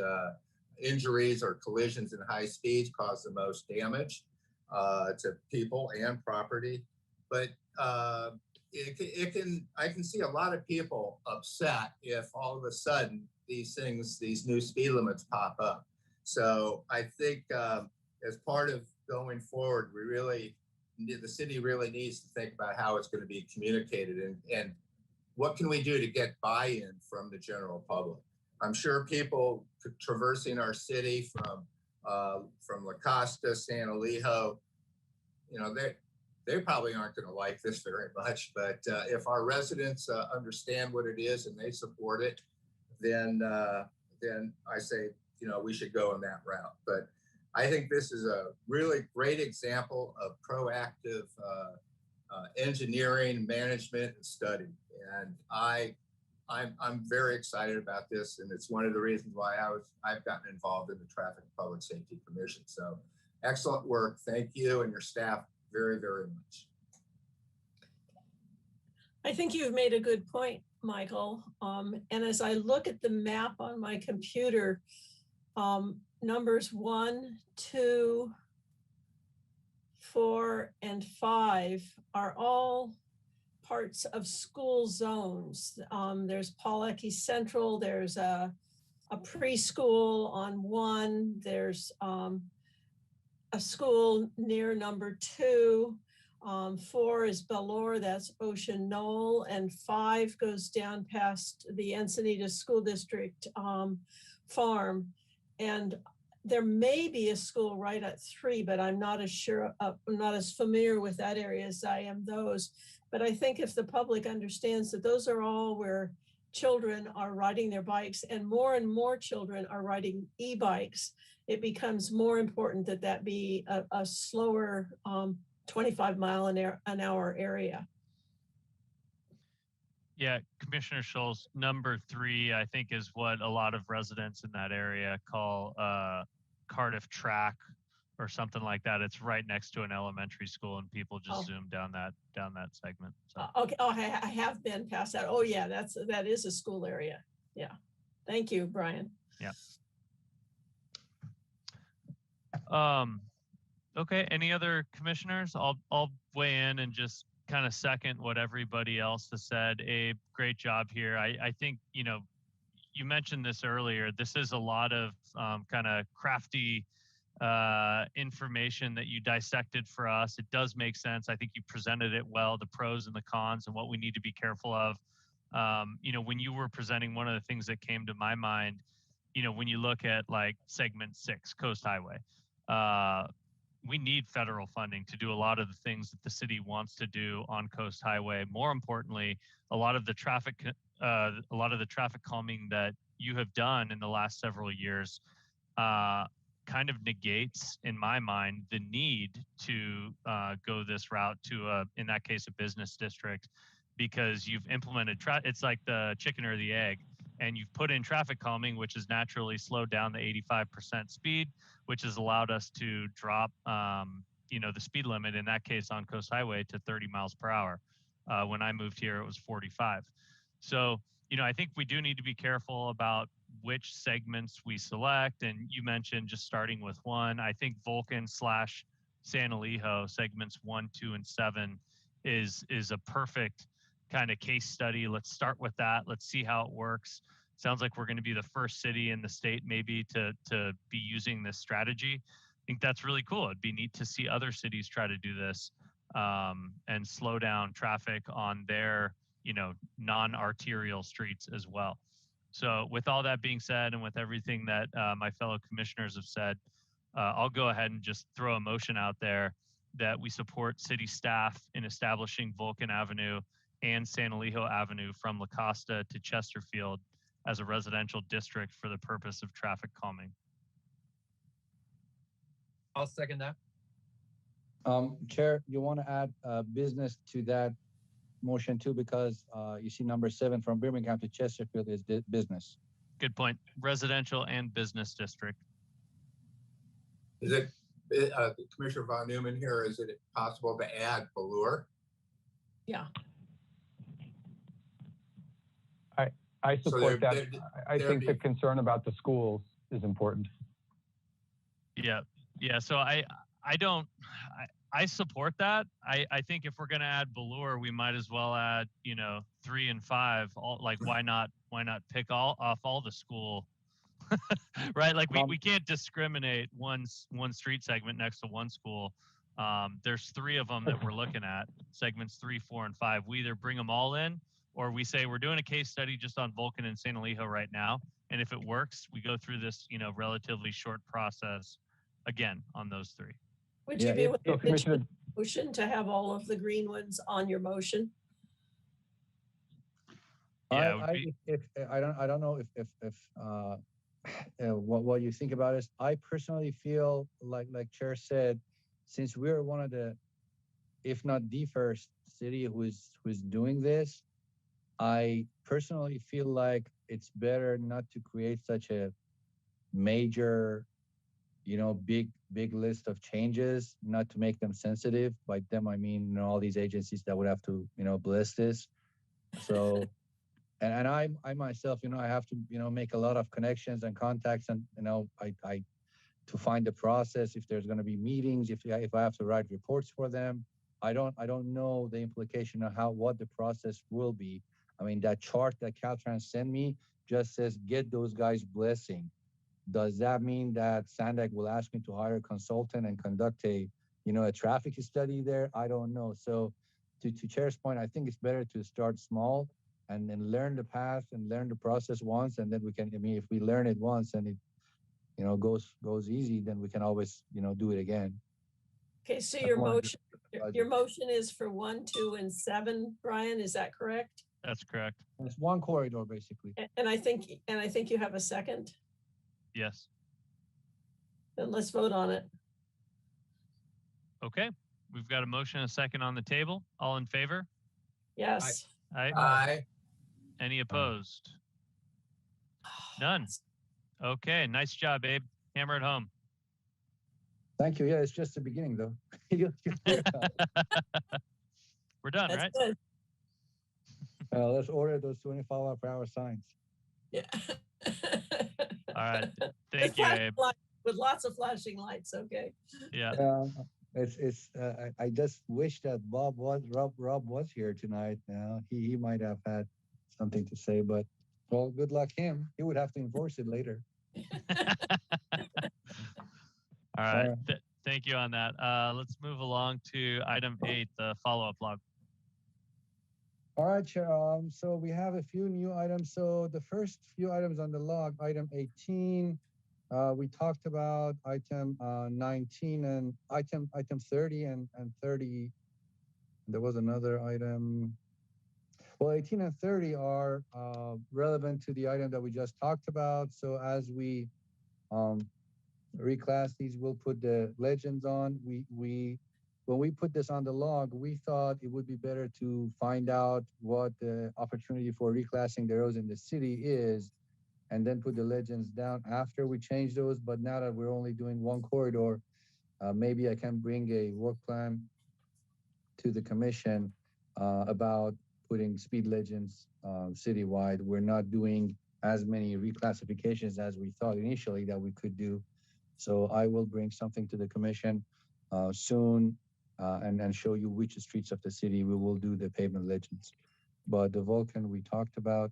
[SPEAKER 3] injuries or collisions in high speeds cause the most damage to people and property. But I can see a lot of people upset if all of a sudden these new speed limits pop up. So I think as part of going forward, the city really needs to think about how it's going to be communicated and what can we do to get buy-in from the general public. I'm sure people traversing our city from La Costa, San Elijo, they probably aren't going to like this very much. But if our residents understand what it is and they support it, then I say we should go in that route. But I think this is a really great example of proactive engineering, management, and study. And I'm very excited about this, and it's one of the reasons why I've gotten involved in the Traffic and Public Safety Commission. So excellent work. Thank you and your staff very, very much.
[SPEAKER 2] I think you've made a good point, Michael. And as I look at the map on my computer, numbers 1, 2, 4, and 5 are all parts of school zones. There's Pawlecky Central, there's a preschool on 1, there's a school near number 2, 4 is Bellore, that's Ocean Knoll, and 5 goes down past the Encinitas School District farm. And there may be a school right at 3, but I'm not as sure, I'm not as familiar with that area as I am those. But I think if the public understands that those are all where children are riding their bikes and more children are riding e-bikes, it becomes more important that that be a slower 25 mile an hour area.
[SPEAKER 1] Yeah, Commissioner Schultz, number 3, I think, is what a lot of residents in that area call Cardiff Track or something like that. It's right next to an elementary school, and people just zoom down that segment. So.
[SPEAKER 2] Okay. Oh, I have been past that. Oh, yeah, that is a school area. Yeah. Thank you, Brian.
[SPEAKER 1] Yeah. Okay. Any other commissioners? I'll weigh in and just kind of second what everybody else has said. Abe, great job here. I think, you mentioned this earlier. This is a lot of kind of crafty information that you dissected for us. It does make sense. I think you presented it well, the pros and the cons and what we need to be careful of. When you were presenting, one of the things that came to my mind, when you look at like segment 6, Coast Highway, we need federal funding to do a lot of the things that the city wants to do on Coast Highway. More importantly, a lot of the traffic calming that you have done in the last several years kind of negates, in my mind, the need to go this route to, in that case, a business district, because you've implemented, it's like the chicken or the egg, and you've put in traffic calming, which has naturally slowed down the 85% speed, which has allowed us to drop, the speed limit, in that case on Coast Highway, to 30 miles per hour. When I moved here, it was 45. So, I think we do need to be careful about which segments we select. And you mentioned just starting with 1. I think Vulcan/San Elijo segments 1, 2, and 7 is a perfect kind of case study. Let's start with that. Let's see how it works. Sounds like we're going to be the first city in the state maybe to be using this strategy. I think that's really cool. It'd be neat to see other cities try to do this and slow down traffic on their non-arterial streets as well. So with all that being said, and with everything that my fellow commissioners have said, I'll go ahead and just throw a motion out there that we support city staff in establishing Vulcan Avenue and San Elijo Avenue from La Costa to Chesterfield as a residential district for the purpose of traffic calming.
[SPEAKER 9] I'll second that.
[SPEAKER 4] Chair, you want to add business to that motion too, because you see number 7 from Birmingham to Chesterfield is business.
[SPEAKER 1] good point. Residential and business district.
[SPEAKER 3] Is it, Commissioner Von Neumann here, is it possible to add Velour?
[SPEAKER 2] Yeah.
[SPEAKER 7] I
[SPEAKER 3] So
[SPEAKER 7] support that. I
[SPEAKER 3] there'd
[SPEAKER 7] think
[SPEAKER 3] be-
[SPEAKER 7] the concern about the schools is important.
[SPEAKER 1] Yeah. Yeah. So I don't, I support that. I think if we're going to add Velour, we might as well add, 3 and 5. All, like, why not pick off all the school, right? Like we can't discriminate one street segment next to one school. There's 3 of them that we're looking at, segments 3, 4, and 5. We either bring them all in, or we say we're doing a case study just on Vulcan and San Elijo right now. And if it works, we go through this, relatively short process again on those 3.
[SPEAKER 2] Would
[SPEAKER 4] Yeah,
[SPEAKER 2] you be
[SPEAKER 4] if-
[SPEAKER 2] able
[SPEAKER 7] So
[SPEAKER 2] to
[SPEAKER 7] Commissioner,
[SPEAKER 2] motion to have all of the green ones on your motion?
[SPEAKER 1] Yeah, it would
[SPEAKER 4] I,
[SPEAKER 1] be-
[SPEAKER 4] if I don't know if what you think about is, I personally feel like Chair said, since we're one of the, if not the first city who's doing this, I personally feel like it's better not to create such a major, big list of changes, not to make them sensitive. By them, I mean, all these agencies that would have to, bless this. So, and I myself, I have to, make a lot of connections and contacts, and, I to find the process, if there's going to be meetings, if I have to write reports for them. I don't know the implication of what the process will be. I mean, that chart that Caltrans sent me just says, get those guys blessing. Does that mean that Sandak will ask me to hire a consultant and conduct a traffic study there? I don't know. So to Chair's point, I think it's better to start small and then learn the path and learn the process once. And then we can, if we learn it once and it, goes easy, then we can always, do it again.
[SPEAKER 2] Okay, so
[SPEAKER 4] That's
[SPEAKER 2] your
[SPEAKER 4] one of
[SPEAKER 2] motion,
[SPEAKER 4] the
[SPEAKER 2] your motion is for 1, 2, and 7, Brian, is that correct?
[SPEAKER 1] That's correct.
[SPEAKER 4] It's one corridor, basically.
[SPEAKER 2] And I think you have a second.
[SPEAKER 1] Yes.
[SPEAKER 2] Then let's vote on it.
[SPEAKER 1] Okay. We've got a motion and a second on the table. All in favor?
[SPEAKER 2] Yes.
[SPEAKER 1] Aye.
[SPEAKER 3] Aye.
[SPEAKER 1] Any opposed? None. Okay. Nice job, Abe. Hammer it home.
[SPEAKER 4] Thank you. Yeah, it's just the beginning, though.
[SPEAKER 1] We're done,
[SPEAKER 2] That's
[SPEAKER 1] right?
[SPEAKER 2] good.
[SPEAKER 4] Let's order those 25-hour signs.
[SPEAKER 2] Yeah.
[SPEAKER 1] All right.
[SPEAKER 2] With
[SPEAKER 1] Thank you,
[SPEAKER 2] flashing
[SPEAKER 1] Abe.
[SPEAKER 2] lights- With lots of flashing lights, okay.
[SPEAKER 1] Yeah.
[SPEAKER 4] It's. I just wish that Rob was here tonight. He might have had something to say, but well, good luck him. He would have to enforce it later.
[SPEAKER 1] All right. Thank you on that. Let's move along to item 8, the follow-up log.
[SPEAKER 4] All right, Chair. So we have a few new items. So the first few items on the log, item 18, we talked about item 19 and item 30 and 30. There was another item. Well, 18 and 30 are relevant to the item that we just talked about. So as we reclass these, we'll put the legends on. When we put this on the log, we thought it would be better to find out what the opportunity for reclassing the roads in the city is, and then put the legends down after we change those. But now that we're only doing one corridor, maybe I can bring a work plan to the commission about putting speed legends citywide. We're not doing as many reclassifications as we thought initially that we could do. So I will bring something to the commission soon and show you which streets of the city we will do the pavement legends. But the Vulcan we talked about.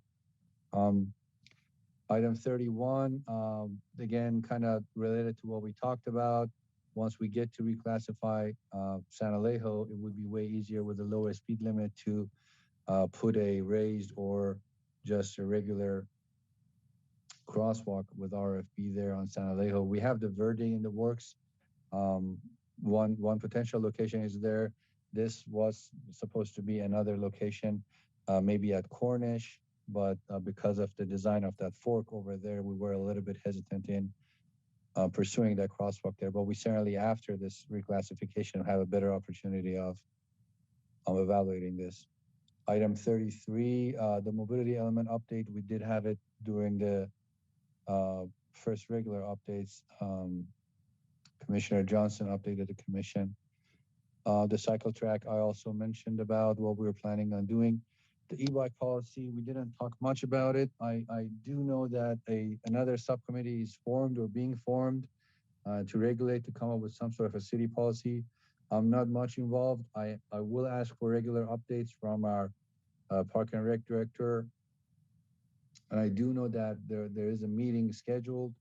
[SPEAKER 4] Item 31, again, kind of related to what we talked about. Once we get to reclassify San Alejo, it would be way easier with a lower speed limit to put a raised or just a regular crosswalk with RFP there on San Alejo. We have the Verde in the works. One potential location is there. This was supposed to be another location, maybe at Cornish, but because of the design of that fork over there, we were a little bit hesitant in pursuing that crosswalk there. But we certainly, after this reclassification, have a better opportunity of evaluating this. Item 33, the mobility element update, we did have it during the first regular updates. Commissioner Johnson updated the commission. The cycle track I also mentioned about what we were planning on doing. The e-bike policy, we didn't talk much about it. I do know that another subcommittee is formed or being formed to regulate, to come up with some sort of a city policy. I'm not much involved. I will ask for regular updates from our Park and Rec director. And I do know that there is a meeting scheduled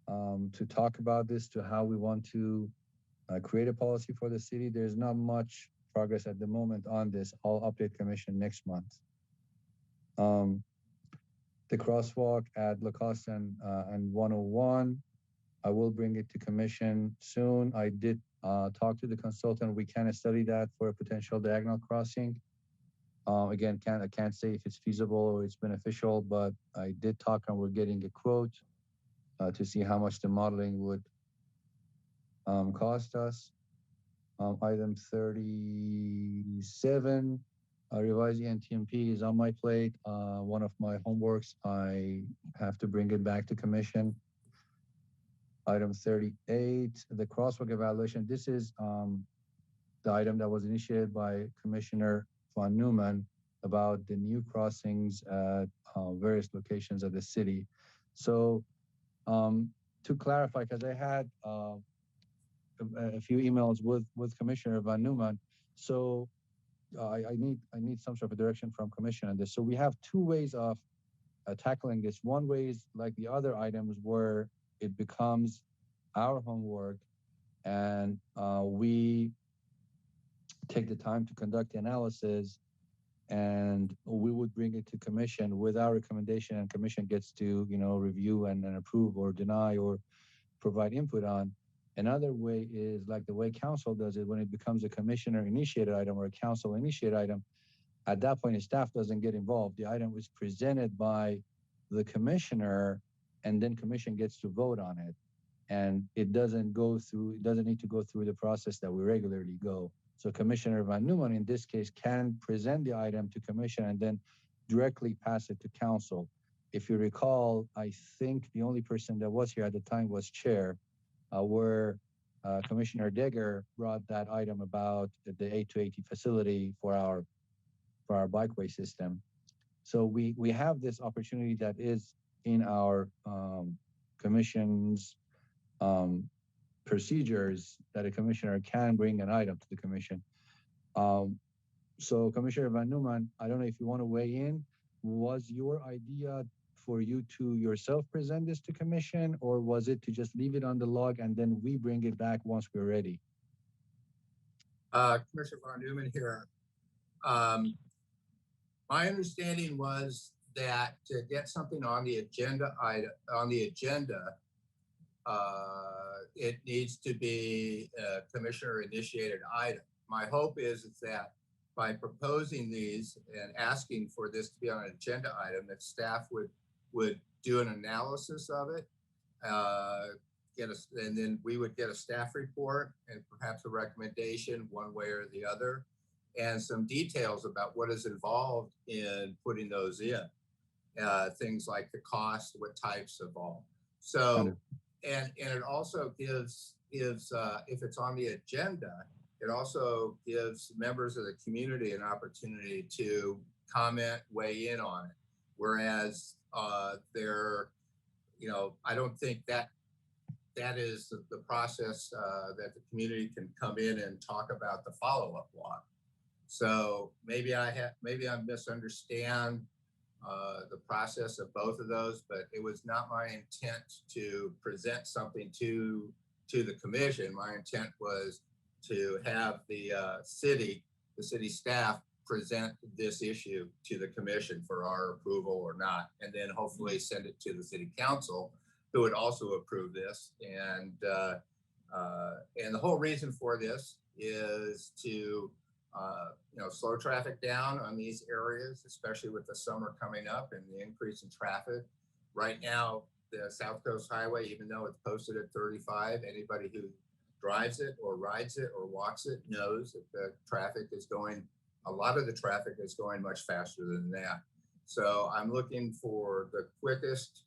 [SPEAKER 4] to talk about this, to how we want to create a policy for the city. There's not much progress at the moment on this. I'll update commission next month. The crosswalk at La Costa and 101, I will bring it to commission soon. I did talk to the consultant. We can study that for a potential diagonal crossing. Again, I can't say if it's feasible or it's beneficial, but I did talk and we're getting a quote to see how much the modeling would cost us. Item 37, revising NTMP is on my plate. One of my homeworks, I have to bring it back to commission. Item 38, the crosswalk evaluation. This is the item that was initiated by Commissioner Von Neumann about the new crossings at various locations of the city. So to clarify, because I had a few emails with Commissioner Von Neumann, so I need some sort of a direction from Commission on this. So we have two ways of tackling this. One way is like the other items where it becomes our homework and we take the time to conduct the analysis and we would bring it to commission with our recommendation, and commission gets to, review and approve or deny or provide input on. Another way is like the way council does it when it becomes a commissioner initiated item or a council initiated item. At that point, the staff doesn't get involved. The item was presented by the commissioner and then commission gets to vote on it. And it doesn't need to go through the process that we regularly go. So Commissioner Von Neumann, in this case, can present the item to commission and then directly pass it to council. If you recall, I think the only person that was here at the time was chair, where Commissioner Degger brought that item about the A280 facility for our bikeway system. So we have this opportunity that is in our commission's procedures that a commissioner can bring an item to the commission. So Commissioner Van Neumann, I don't know if you want to weigh in. Was your idea for you to yourself present this to commission, or was it to just leave it on the log and then we bring it back once we're ready?
[SPEAKER 3] Commissioner Von Neumann here. My understanding was that to get something on the agenda, it needs to be a commissioner initiated item. My hope is that by proposing these and asking for this to be on an agenda item, that staff would do an analysis of it, and then we would get a staff report and perhaps a recommendation one way or the other, and some details about what is involved in putting those in, things like the cost, what types involved. So, and it also gives if it's on the agenda, it also gives members of the community an opportunity to comment, weigh in on it. Whereas I don't think that is the process that the community can come in and talk about the follow-up block. So maybe I misunderstand the process of both of those, but it was not my intent to present something to the commission. My intent was to have the city staff present this issue to the commission for our approval or not, and then hopefully send it to the city council, who would also approve this. And the whole reason for this is to slow traffic down on these areas, especially with the summer coming up and the increase in traffic. Right now, the South Coast Highway, even though it's posted at 35, anybody who drives it or rides it or walks it knows that the traffic is going, a lot of the traffic is going much faster than that. So I'm looking for the quickest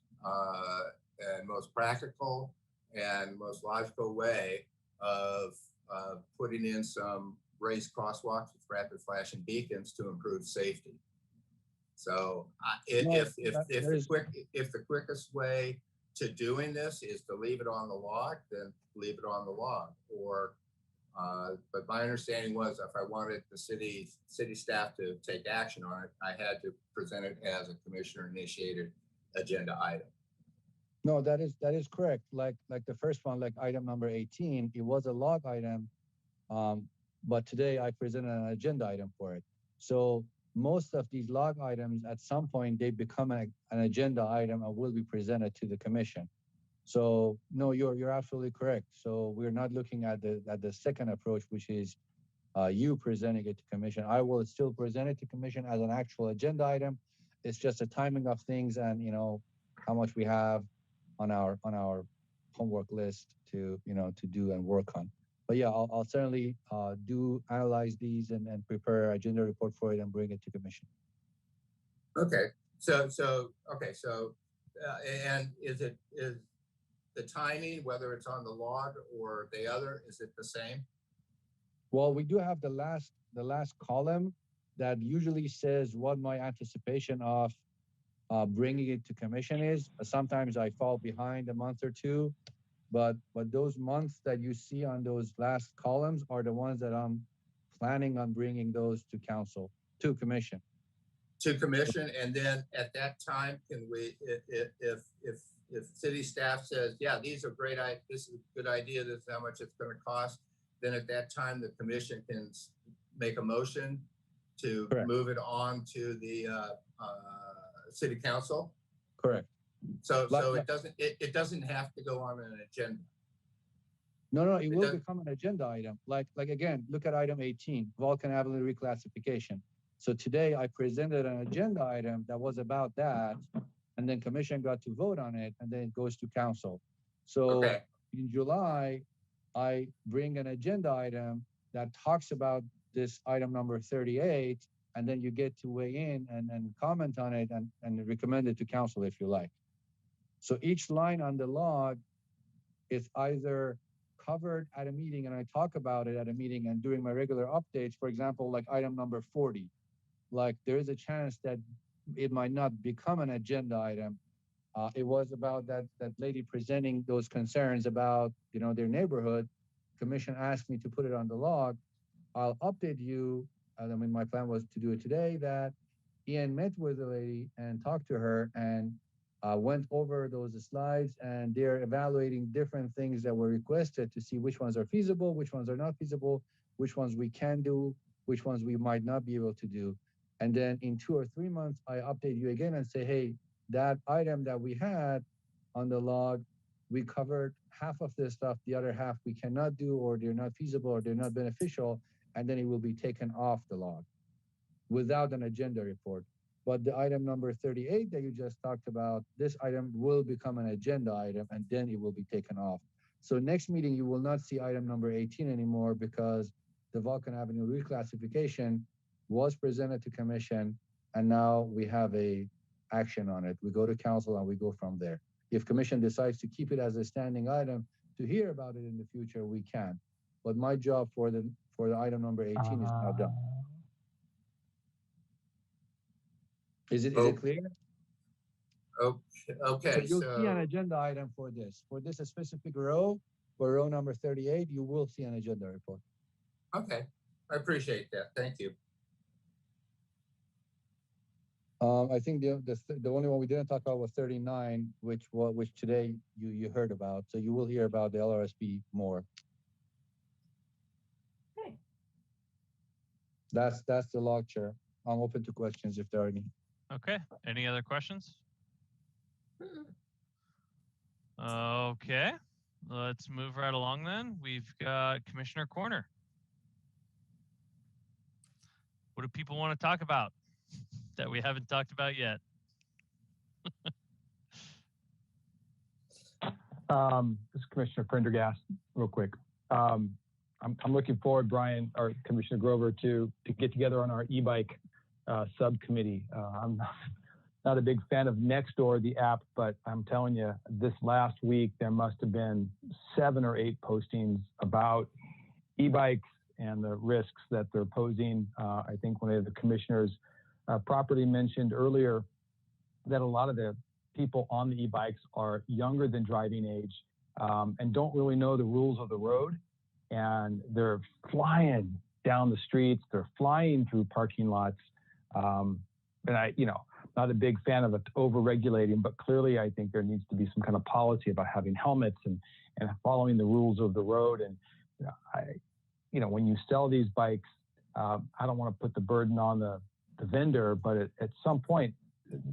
[SPEAKER 3] and most practical and most logical way of putting in some raised crosswalks with rapid flashing beacons to improve safety. So if the quickest way to doing this is to leave it on the log, then leave it on the log. Or but my understanding was if I wanted the city staff to take action on it, I had to present it as a commissioner initiated agenda item.
[SPEAKER 4] No, that is correct. Like the first one, like item number 18, it was a log item, but today I presented an agenda item for it. So most of these log items, at some point, they become an agenda item and will be presented to the commission. So no, you're absolutely correct. So we're not looking at the second approach, which is you presenting it to commission. I will still present it to commission as an actual agenda item. It's just a timing of things and how much we have on our homework list to do and work on. But yeah, I'll certainly analyze these and prepare an agenda report for it and bring it to commission.
[SPEAKER 3] Okay. So and is the timing, whether it's on the log or the other, is it the same?
[SPEAKER 4] Well, we do have the last column that usually says what my anticipation of bringing it to commission is. Sometimes I fall behind a month or two, but those months that you see on those last columns are the ones that I'm planning on bringing those to commission. To commission,
[SPEAKER 3] and then at that time, can we, if city staff says, yeah, these are great, this is a good idea, this is how much it's going to cost, then at that time the commission can make a motion to
[SPEAKER 4] Correct.
[SPEAKER 3] Move it on to the city council.
[SPEAKER 4] Correct.
[SPEAKER 3] So it doesn't have to go on an agenda.
[SPEAKER 4] No, it will become an agenda item. Like again, look at item 18, Vulcan Avenue reclassification. So today I presented an agenda item that was about that, and then commission got to vote on it, and then it goes to council. So in July, I bring an agenda item that talks about this item number 38, and then you get to weigh in and comment on it and recommend it to council if you like. So each line on the log is either covered at a meeting and I talk about it at a meeting and during my regular updates, for example, like item number 40, like there is a chance that it might not become an agenda item. It was about that lady presenting those concerns about their neighborhood. Commission asked me to put it on the log. I'll update you. I mean, my plan was to do it today, that Ian met with the lady and talked to her and went over those slides, and they're evaluating different things that were requested to see which ones are feasible, which ones are not feasible, which ones we can do, which ones we might not be able to do. And then in 2 or 3 months, I update you again and say, hey, that item that we had on the log, we covered half of this stuff, the other half we cannot do, or they're not feasible, or they're not beneficial, and then it will be taken off the log without an agenda report. But the item number 38 that you just talked about, this item will become an agenda item, and then it will be taken off. So next meeting, you will not see item number 18 anymore because the Vulcan Avenue reclassification was presented to commission, and now we have a action on it. We go to council and we go from there. If commission decides to keep it as a standing item to hear about it in the future, we can. But my job for the item number 18 is now done. Is it clear?
[SPEAKER 3] Okay.
[SPEAKER 4] So you'll see an agenda item for this specific row, for row number 38, you will see an agenda report.
[SPEAKER 3] Okay, I appreciate that. Thank you.
[SPEAKER 4] I think the only one we didn't talk about was 39, which today you heard about. So you will hear about the LRSP more.
[SPEAKER 2] Okay.
[SPEAKER 4] That's the log, Chair. I'm open to questions if there are any.
[SPEAKER 1] Okay. Any other questions? Okay. Let's move right along then. We've got Commissioner Corner. What do people want to talk about that we haven't talked about yet?
[SPEAKER 7] This is Commissioner Prendergast, real quick. I'm looking forward, Brian, or Commissioner Grover, to get together on our e-bike subcommittee. not a big fan of Nextdoor, the app, but I'm telling you, this last week, there must have been 7 or 8 postings about e-bikes and the risks that they're posing. I think one of the commissioners properly mentioned earlier that a lot of the people on the e-bikes are younger than driving age and don't really know the rules of the road. And they're flying down the streets, they're flying through parking lots. And I, not a big fan of it over-regulating, but clearly I think there needs to be some kind of policy about having helmets and following the rules of the road. And when you sell these bikes, I don't want to put the burden on the vendor, but at some point,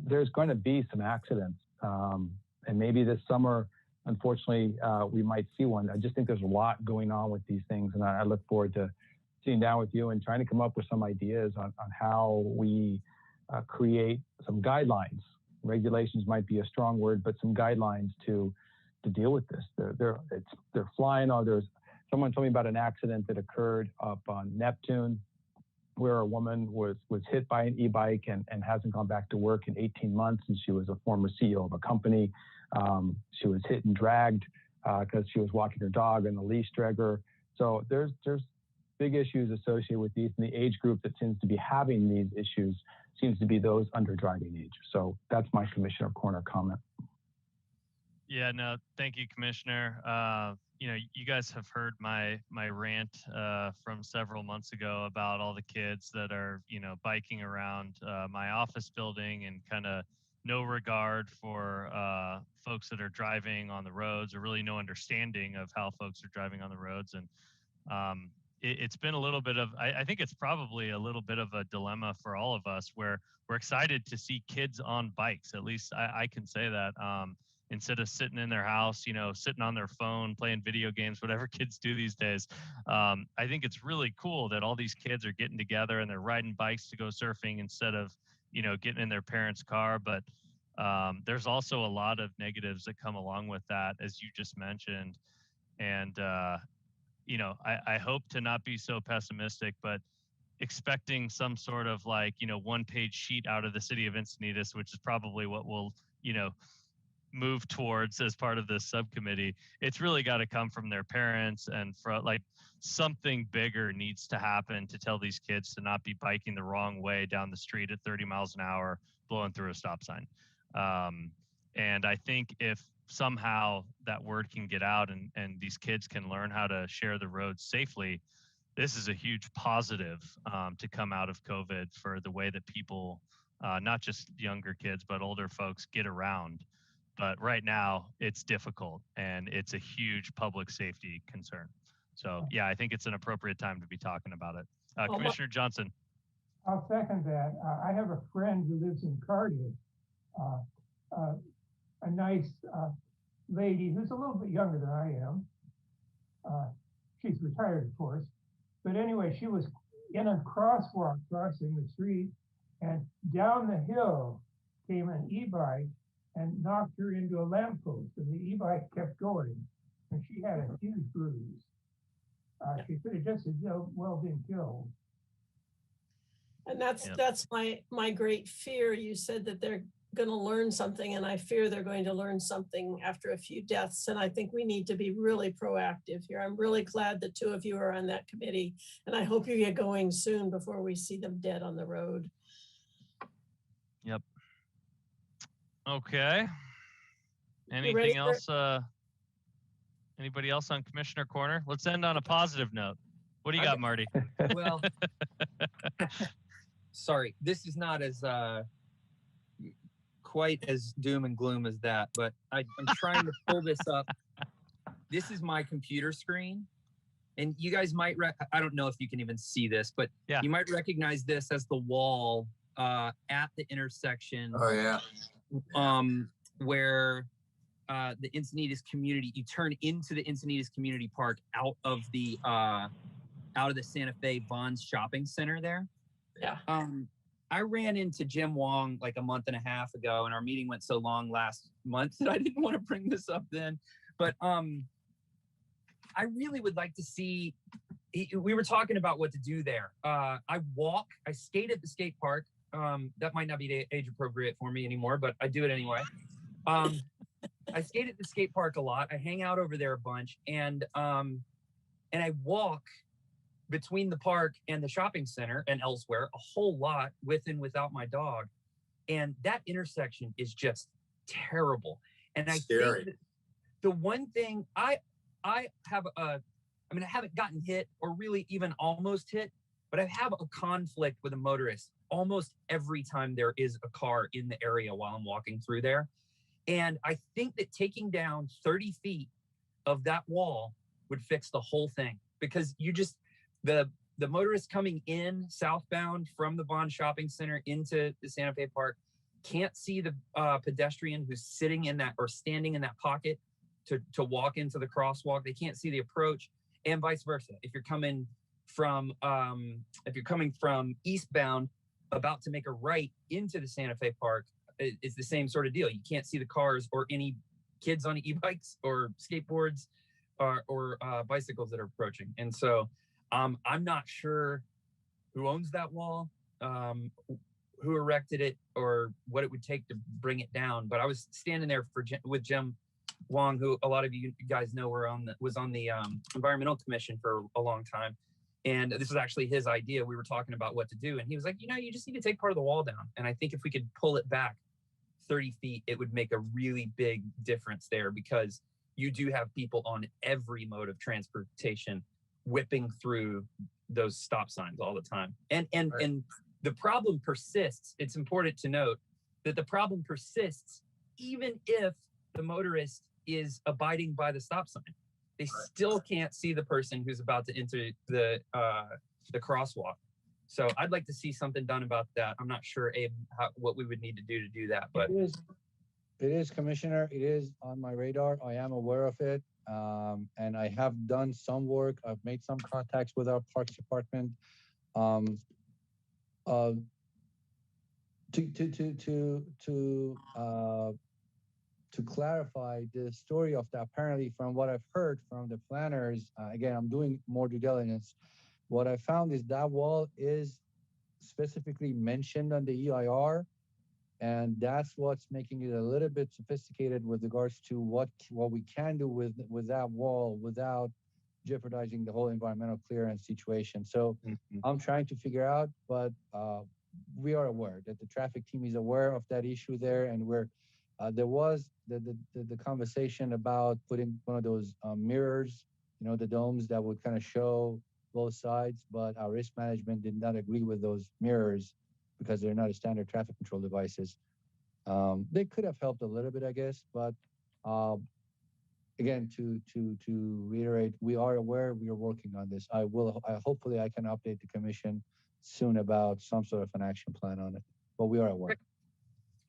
[SPEAKER 7] there's going to be some accidents. And maybe this summer, unfortunately, we might see one. I just think there's a lot going on with these things. And I look forward to sitting down with you and trying to come up with some ideas on how we create some guidelines. Regulations might be a strong word, but some guidelines to deal with this. They're flying. Someone told me about an accident that occurred up on Neptune, where a woman was hit by an e-bike and hasn't gone back to work in 18 months, and she was a former CEO of a company. She was hit and dragged because she was walking her dog and the leash dragged her. So there's big issues associated with these, and the age group that seems to be having these issues seems to be those under driving age. So that's my Commissioner Corner comment.
[SPEAKER 1] Yeah, no, thank you, Commissioner. You guys have heard my rant from several months ago about all the kids that are, biking around my office building and kind of no regard for folks that are driving on the roads, or really no understanding of how folks are driving on the roads. And it's been a little bit of, I think it's probably a little bit of a dilemma for all of us, where we're excited to see kids on bikes. At least I can say that. Instead of sitting in their house, sitting on their phone, playing video games, whatever kids do these days. I think it's really cool that all these kids are getting together and they're riding bikes to go surfing instead of, getting in their parents' car. But there's also a lot of negatives that come along with that, as you just mentioned. And, I hope to not be so pessimistic, but expecting some sort of one-page sheet out of the city of Encinitas, which is probably what we'll, move towards as part of this subcommittee. It's really got to come from their parents, and something bigger needs to happen to tell these kids to not be biking the wrong way down the street at 30 miles an hour, blowing through a stop sign. And I think if somehow that word can get out and these kids can learn how to share the roads safely, this is a huge positive to come out of COVID for the way that people, not just younger kids, but older folks get around. But right now it's difficult and it's a huge public safety concern. So yeah, I think it's an appropriate time to be talking about it. Commissioner Johnson.
[SPEAKER 6] I'll second that. I have a friend who lives in Cardiff, a nice lady who's a little bit younger than I am. She's retired, of course. But anyway, she was in a crosswalk crossing the street, and down the hill came an e-bike and knocked her into a lamppost, and the e-bike kept going, and she had a huge bruise. She could have just as well been killed.
[SPEAKER 2] And that's my great fear. You said that they're going to learn something, and I fear they're going to learn something after a few deaths. And I think we need to be really proactive here. I'm really glad the two of you are on that committee, and I hope you get going soon before we see them dead on the road.
[SPEAKER 1] Yep. Okay. Anything else? Anybody else on Commissioner Corner? Let's end on a positive note. What do you got, Marty?
[SPEAKER 9] Well, sorry, this is not as quite as doom and gloom as that, but I'm trying to pull this up. This is my computer screen, and you guys might, I don't know if you can even see this, but yeah, you might recognize this as the wall at the intersection.
[SPEAKER 3] Oh yeah.
[SPEAKER 9] Where the Encinitas community, you turn into the Encinitas Community Park out of the Santa Fe Vons Shopping Center there.
[SPEAKER 2] Yeah.
[SPEAKER 9] I ran into Jim Wong like a month and a half ago, and our meeting went so long last month that I didn't want to bring this up then. But I really would like to see, we were talking about what to do there. I skate at the skate park. that might not be age appropriate for me anymore, but I do it anyway. I skate at the skate park a lot. I hang out over there a bunch, and I walk between the park and the shopping center and elsewhere a whole lot with and without my dog. And that intersection is just terrible. And I think that the one thing I have I haven't gotten hit or really even almost hit, but I have a conflict with a motorist almost every time there is a car in the area while I'm walking through there. And I think that taking down 30 feet of that wall would fix the whole thing, because you just, the motorist coming in southbound from the Bond Shopping Center into the Santa Fe Park can't see the pedestrian who's sitting in that or standing in that pocket to walk into the crosswalk. They can't see the approach, and vice versa. If you're coming from eastbound, about to make a right into the Santa Fe Park, it's the same sort of deal. You can't see the cars or any kids on e-bikes or skateboards or bicycles that are approaching. And so I'm not sure who owns that wall, who erected it, or what it would take to bring it down. But I was standing there with Jim Wong, who a lot of you guys know was on the Environmental Commission for a long time. And this was actually his idea. We were talking about what to do. And he was like, you just need to take part of the wall down. And I think if we could pull it back 30 feet, it would make a really big difference there, because you do have people on every mode of transportation whipping through those stop signs all the time. And the problem persists. It's important to note that the problem persists even if the motorist is abiding by the stop sign. They still can't see the person who's about to enter the crosswalk. So I'd like to see something done about that. I'm not sure, Abe, what we would need to do that, but
[SPEAKER 4] it is, Commissioner. It is on my radar. I am aware of it, and I have done some work. I've made some contacts with our Parks Department. To clarify the story of that, apparently from what I've heard from the planners, again, I'm doing more due diligence. What I found is that wall is specifically mentioned on the EIR, and that's what's making it a little bit sophisticated with regards to what we can do with that wall without jeopardizing the whole environmental clearance situation. So I'm trying to figure out, but we are aware that the traffic team is aware of that issue there, and there was the conversation about putting one of those mirrors, the domes that would kind of show both sides, but our risk management did not agree with those mirrors because they're not a standard traffic control devices. They could have helped a little bit, I guess, but again, to reiterate, we are aware, we are working on this. Hopefully I can update the commission soon about some sort of an action plan on it, but we are aware.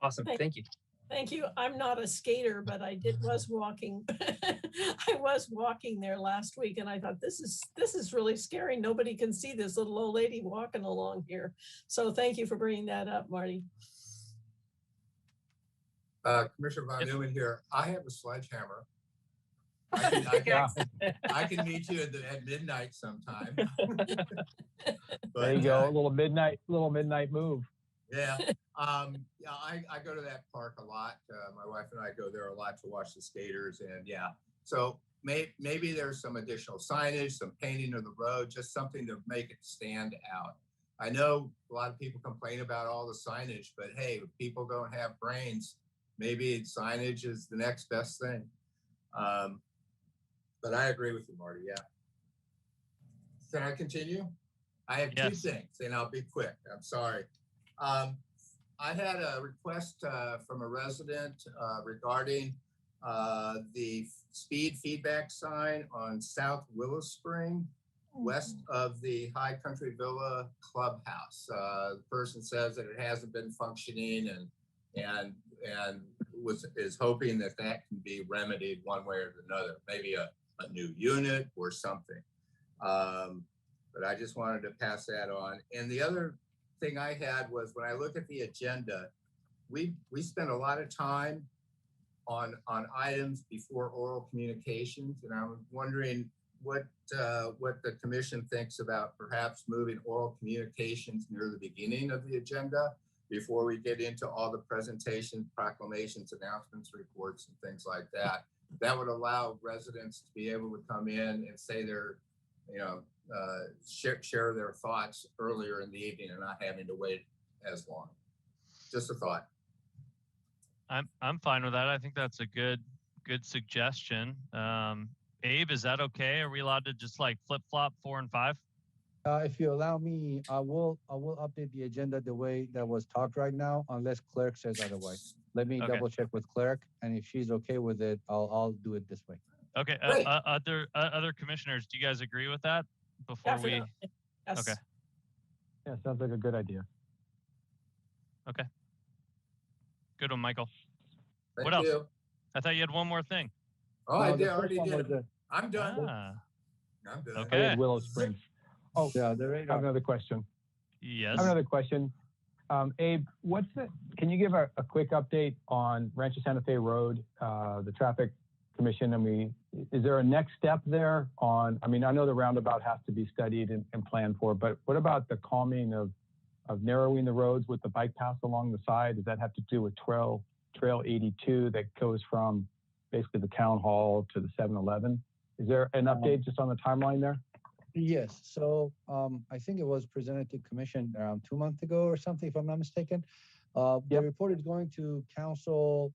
[SPEAKER 9] Awesome, thank you.
[SPEAKER 2] Thank you. I'm not a skater, but I was walking. I was walking there last week, and I thought, this is really scary. Nobody can see this little old lady walking along here. So thank you for bringing that up, Marty.
[SPEAKER 3] Commissioner Von Neumann here. I have a sledgehammer. I can meet you at midnight sometime. But,
[SPEAKER 7] there you go, a little midnight move.
[SPEAKER 3] Yeah. I go to that park a lot. My wife and I go there a lot to watch the skaters, and yeah. So maybe there's some additional signage, some painting of the road, just something to make it stand out. I know a lot of people complain about all the signage, but hey, if people don't have brains, maybe signage is the next best thing. But I agree with you, Marty. Yeah. Can I continue? I have two things, and I'll be quick. I'm sorry. I had a request from a resident regarding the speed feedback sign on South Willow Spring, west of the High Country Villa Clubhouse. The person says that it hasn't been functioning and is hoping that can be remedied one way or another, maybe a new unit or something. But I just wanted to pass that on. And the other thing I had was, when I look at the agenda, we spent a lot of time on items before oral communications, and I'm wondering what the commission thinks about perhaps moving oral communications near the beginning of the agenda. before we get into all the presentations, proclamations, announcements, reports, and things like that. That would allow residents to be able to come in and say their, share their thoughts earlier in the evening and not having to wait as long. Just a thought.
[SPEAKER 1] I'm fine with that. I think that's a good suggestion. Abe, is that okay? Are we allowed to just like flip flop 4 and 5?
[SPEAKER 4] If you allow me, I will update the agenda the way that was talked right now, unless clerk says otherwise. Let me
[SPEAKER 1] Okay.
[SPEAKER 4] double check with clerk, and if she's okay with it, I'll do it this way.
[SPEAKER 1] Okay.
[SPEAKER 3] Great.
[SPEAKER 1] Other commissioners, do you guys agree with that? Before we.
[SPEAKER 2] Definitely. Yes.
[SPEAKER 1] Okay.
[SPEAKER 7] Yeah, sounds like a good idea.
[SPEAKER 1] Okay. Good one, Michael.
[SPEAKER 3] Thank
[SPEAKER 1] What else?
[SPEAKER 3] you.
[SPEAKER 1] I thought you had one more thing.
[SPEAKER 3] Oh,
[SPEAKER 4] No,
[SPEAKER 3] I
[SPEAKER 4] the
[SPEAKER 3] did,
[SPEAKER 4] first
[SPEAKER 3] already
[SPEAKER 4] one was
[SPEAKER 3] did. I'm done.
[SPEAKER 1] Ah,
[SPEAKER 3] I'm done.
[SPEAKER 1] Okay.
[SPEAKER 7] I had Willow Springs. Oh,
[SPEAKER 4] Yeah, the
[SPEAKER 7] I have
[SPEAKER 4] radar.
[SPEAKER 7] another question.
[SPEAKER 1] yes.
[SPEAKER 7] I have another question. Abe, can you give a quick update on Rancho Santa Fe Road, the traffic commission? I mean, is there a next step there on, I mean, I know the roundabout has to be studied and planned for, but what about the calming of narrowing the roads with the bike paths along the side? Does that have to do with Trail 82 that goes from basically the town hall to the 7-Eleven? Is there an update just on the timeline there?
[SPEAKER 4] Yes. So I think it was presented to commission around 2 months ago or something, if I'm not mistaken. The
[SPEAKER 7] Yep.
[SPEAKER 4] report is going to council.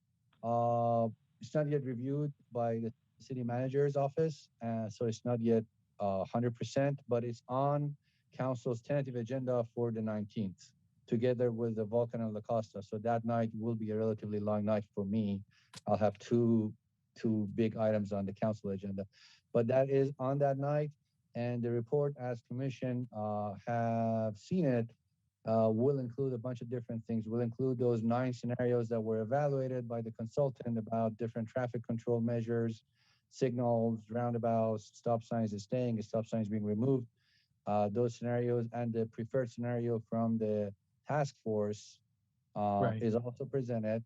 [SPEAKER 4] It's not yet reviewed by the city manager's office, so it's not yet 100%, but it's on council's tentative agenda for the 19th, together with the Vulcan and La Costa. So that night will be a relatively long night for me. I'll have two big items on the council agenda, but that is on that night. And the report, as commission have seen it, will include a bunch of different things. Will include those 9 scenarios that were evaluated by the consultant about different traffic control measures, signals, roundabouts, stop signs is staying, stop signs being removed. Those scenarios and the preferred scenario from the task force
[SPEAKER 7] Right.
[SPEAKER 4] is also presented.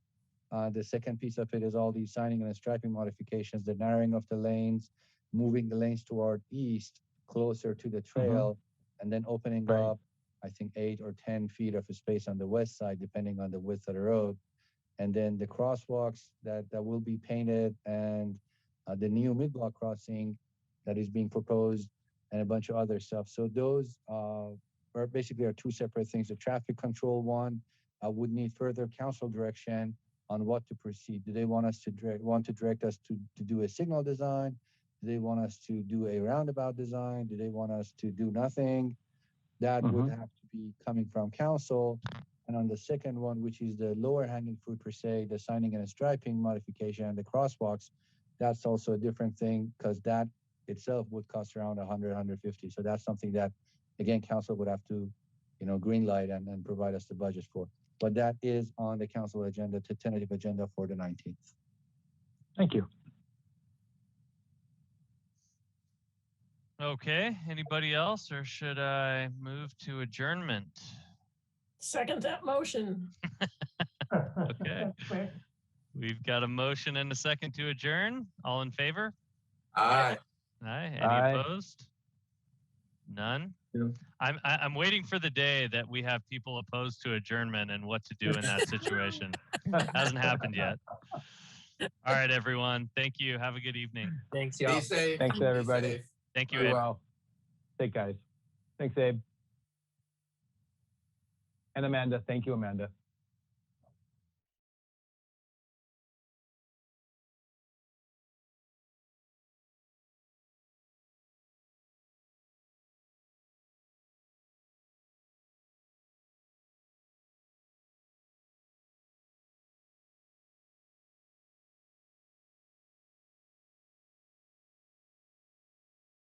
[SPEAKER 4] The second piece of it is all these signing and striping modifications, the narrowing of the lanes, moving the lanes toward east, closer to the trail, and then opening
[SPEAKER 7] Right.
[SPEAKER 4] up, I think 8 or 10 feet of space on the west side, depending on the width of the road. And then the crosswalks that will be painted, and the new mid-block crossing that is being proposed, and a bunch of other stuff. So those are basically 2 separate things. The traffic control one would need further council direction on what to proceed. Do they want us to direct us to do a signal design? Do they want us to do a roundabout design? Do they want us to do nothing? That would have to be coming from council. And on the second one, which is the lower hanging fruit per se, the signing and striping modification and the crosswalks, that's also a different thing, because that itself would cost around 100, 150. So that's something that, again, council would have to, green light and provide us the budget for. But that is on the council agenda, to tentative agenda for the 19th.
[SPEAKER 7] Thank you.
[SPEAKER 1] Okay. Anybody else, or should I move to adjournment?
[SPEAKER 2] Second that motion.
[SPEAKER 1] Okay. We've got a motion and a second to adjourn. All in favor?
[SPEAKER 3] Aye.
[SPEAKER 1] Aye. Any
[SPEAKER 7] Aye.
[SPEAKER 1] opposed? None.
[SPEAKER 4] Yeah.
[SPEAKER 1] I'm waiting for the day that we have people opposed to adjournment and what to do in that situation. Hasn't happened yet. All right, everyone. Thank you. Have a good evening.
[SPEAKER 8] Thanks,
[SPEAKER 3] Be
[SPEAKER 8] y'all.
[SPEAKER 3] safe.
[SPEAKER 7] Thanks,
[SPEAKER 3] Be
[SPEAKER 7] everybody.
[SPEAKER 3] safe.
[SPEAKER 1] Thank you,
[SPEAKER 7] Be
[SPEAKER 1] Ed.
[SPEAKER 7] well. Thanks, guys. Thanks, Abe. And Amanda. Thank you, Amanda.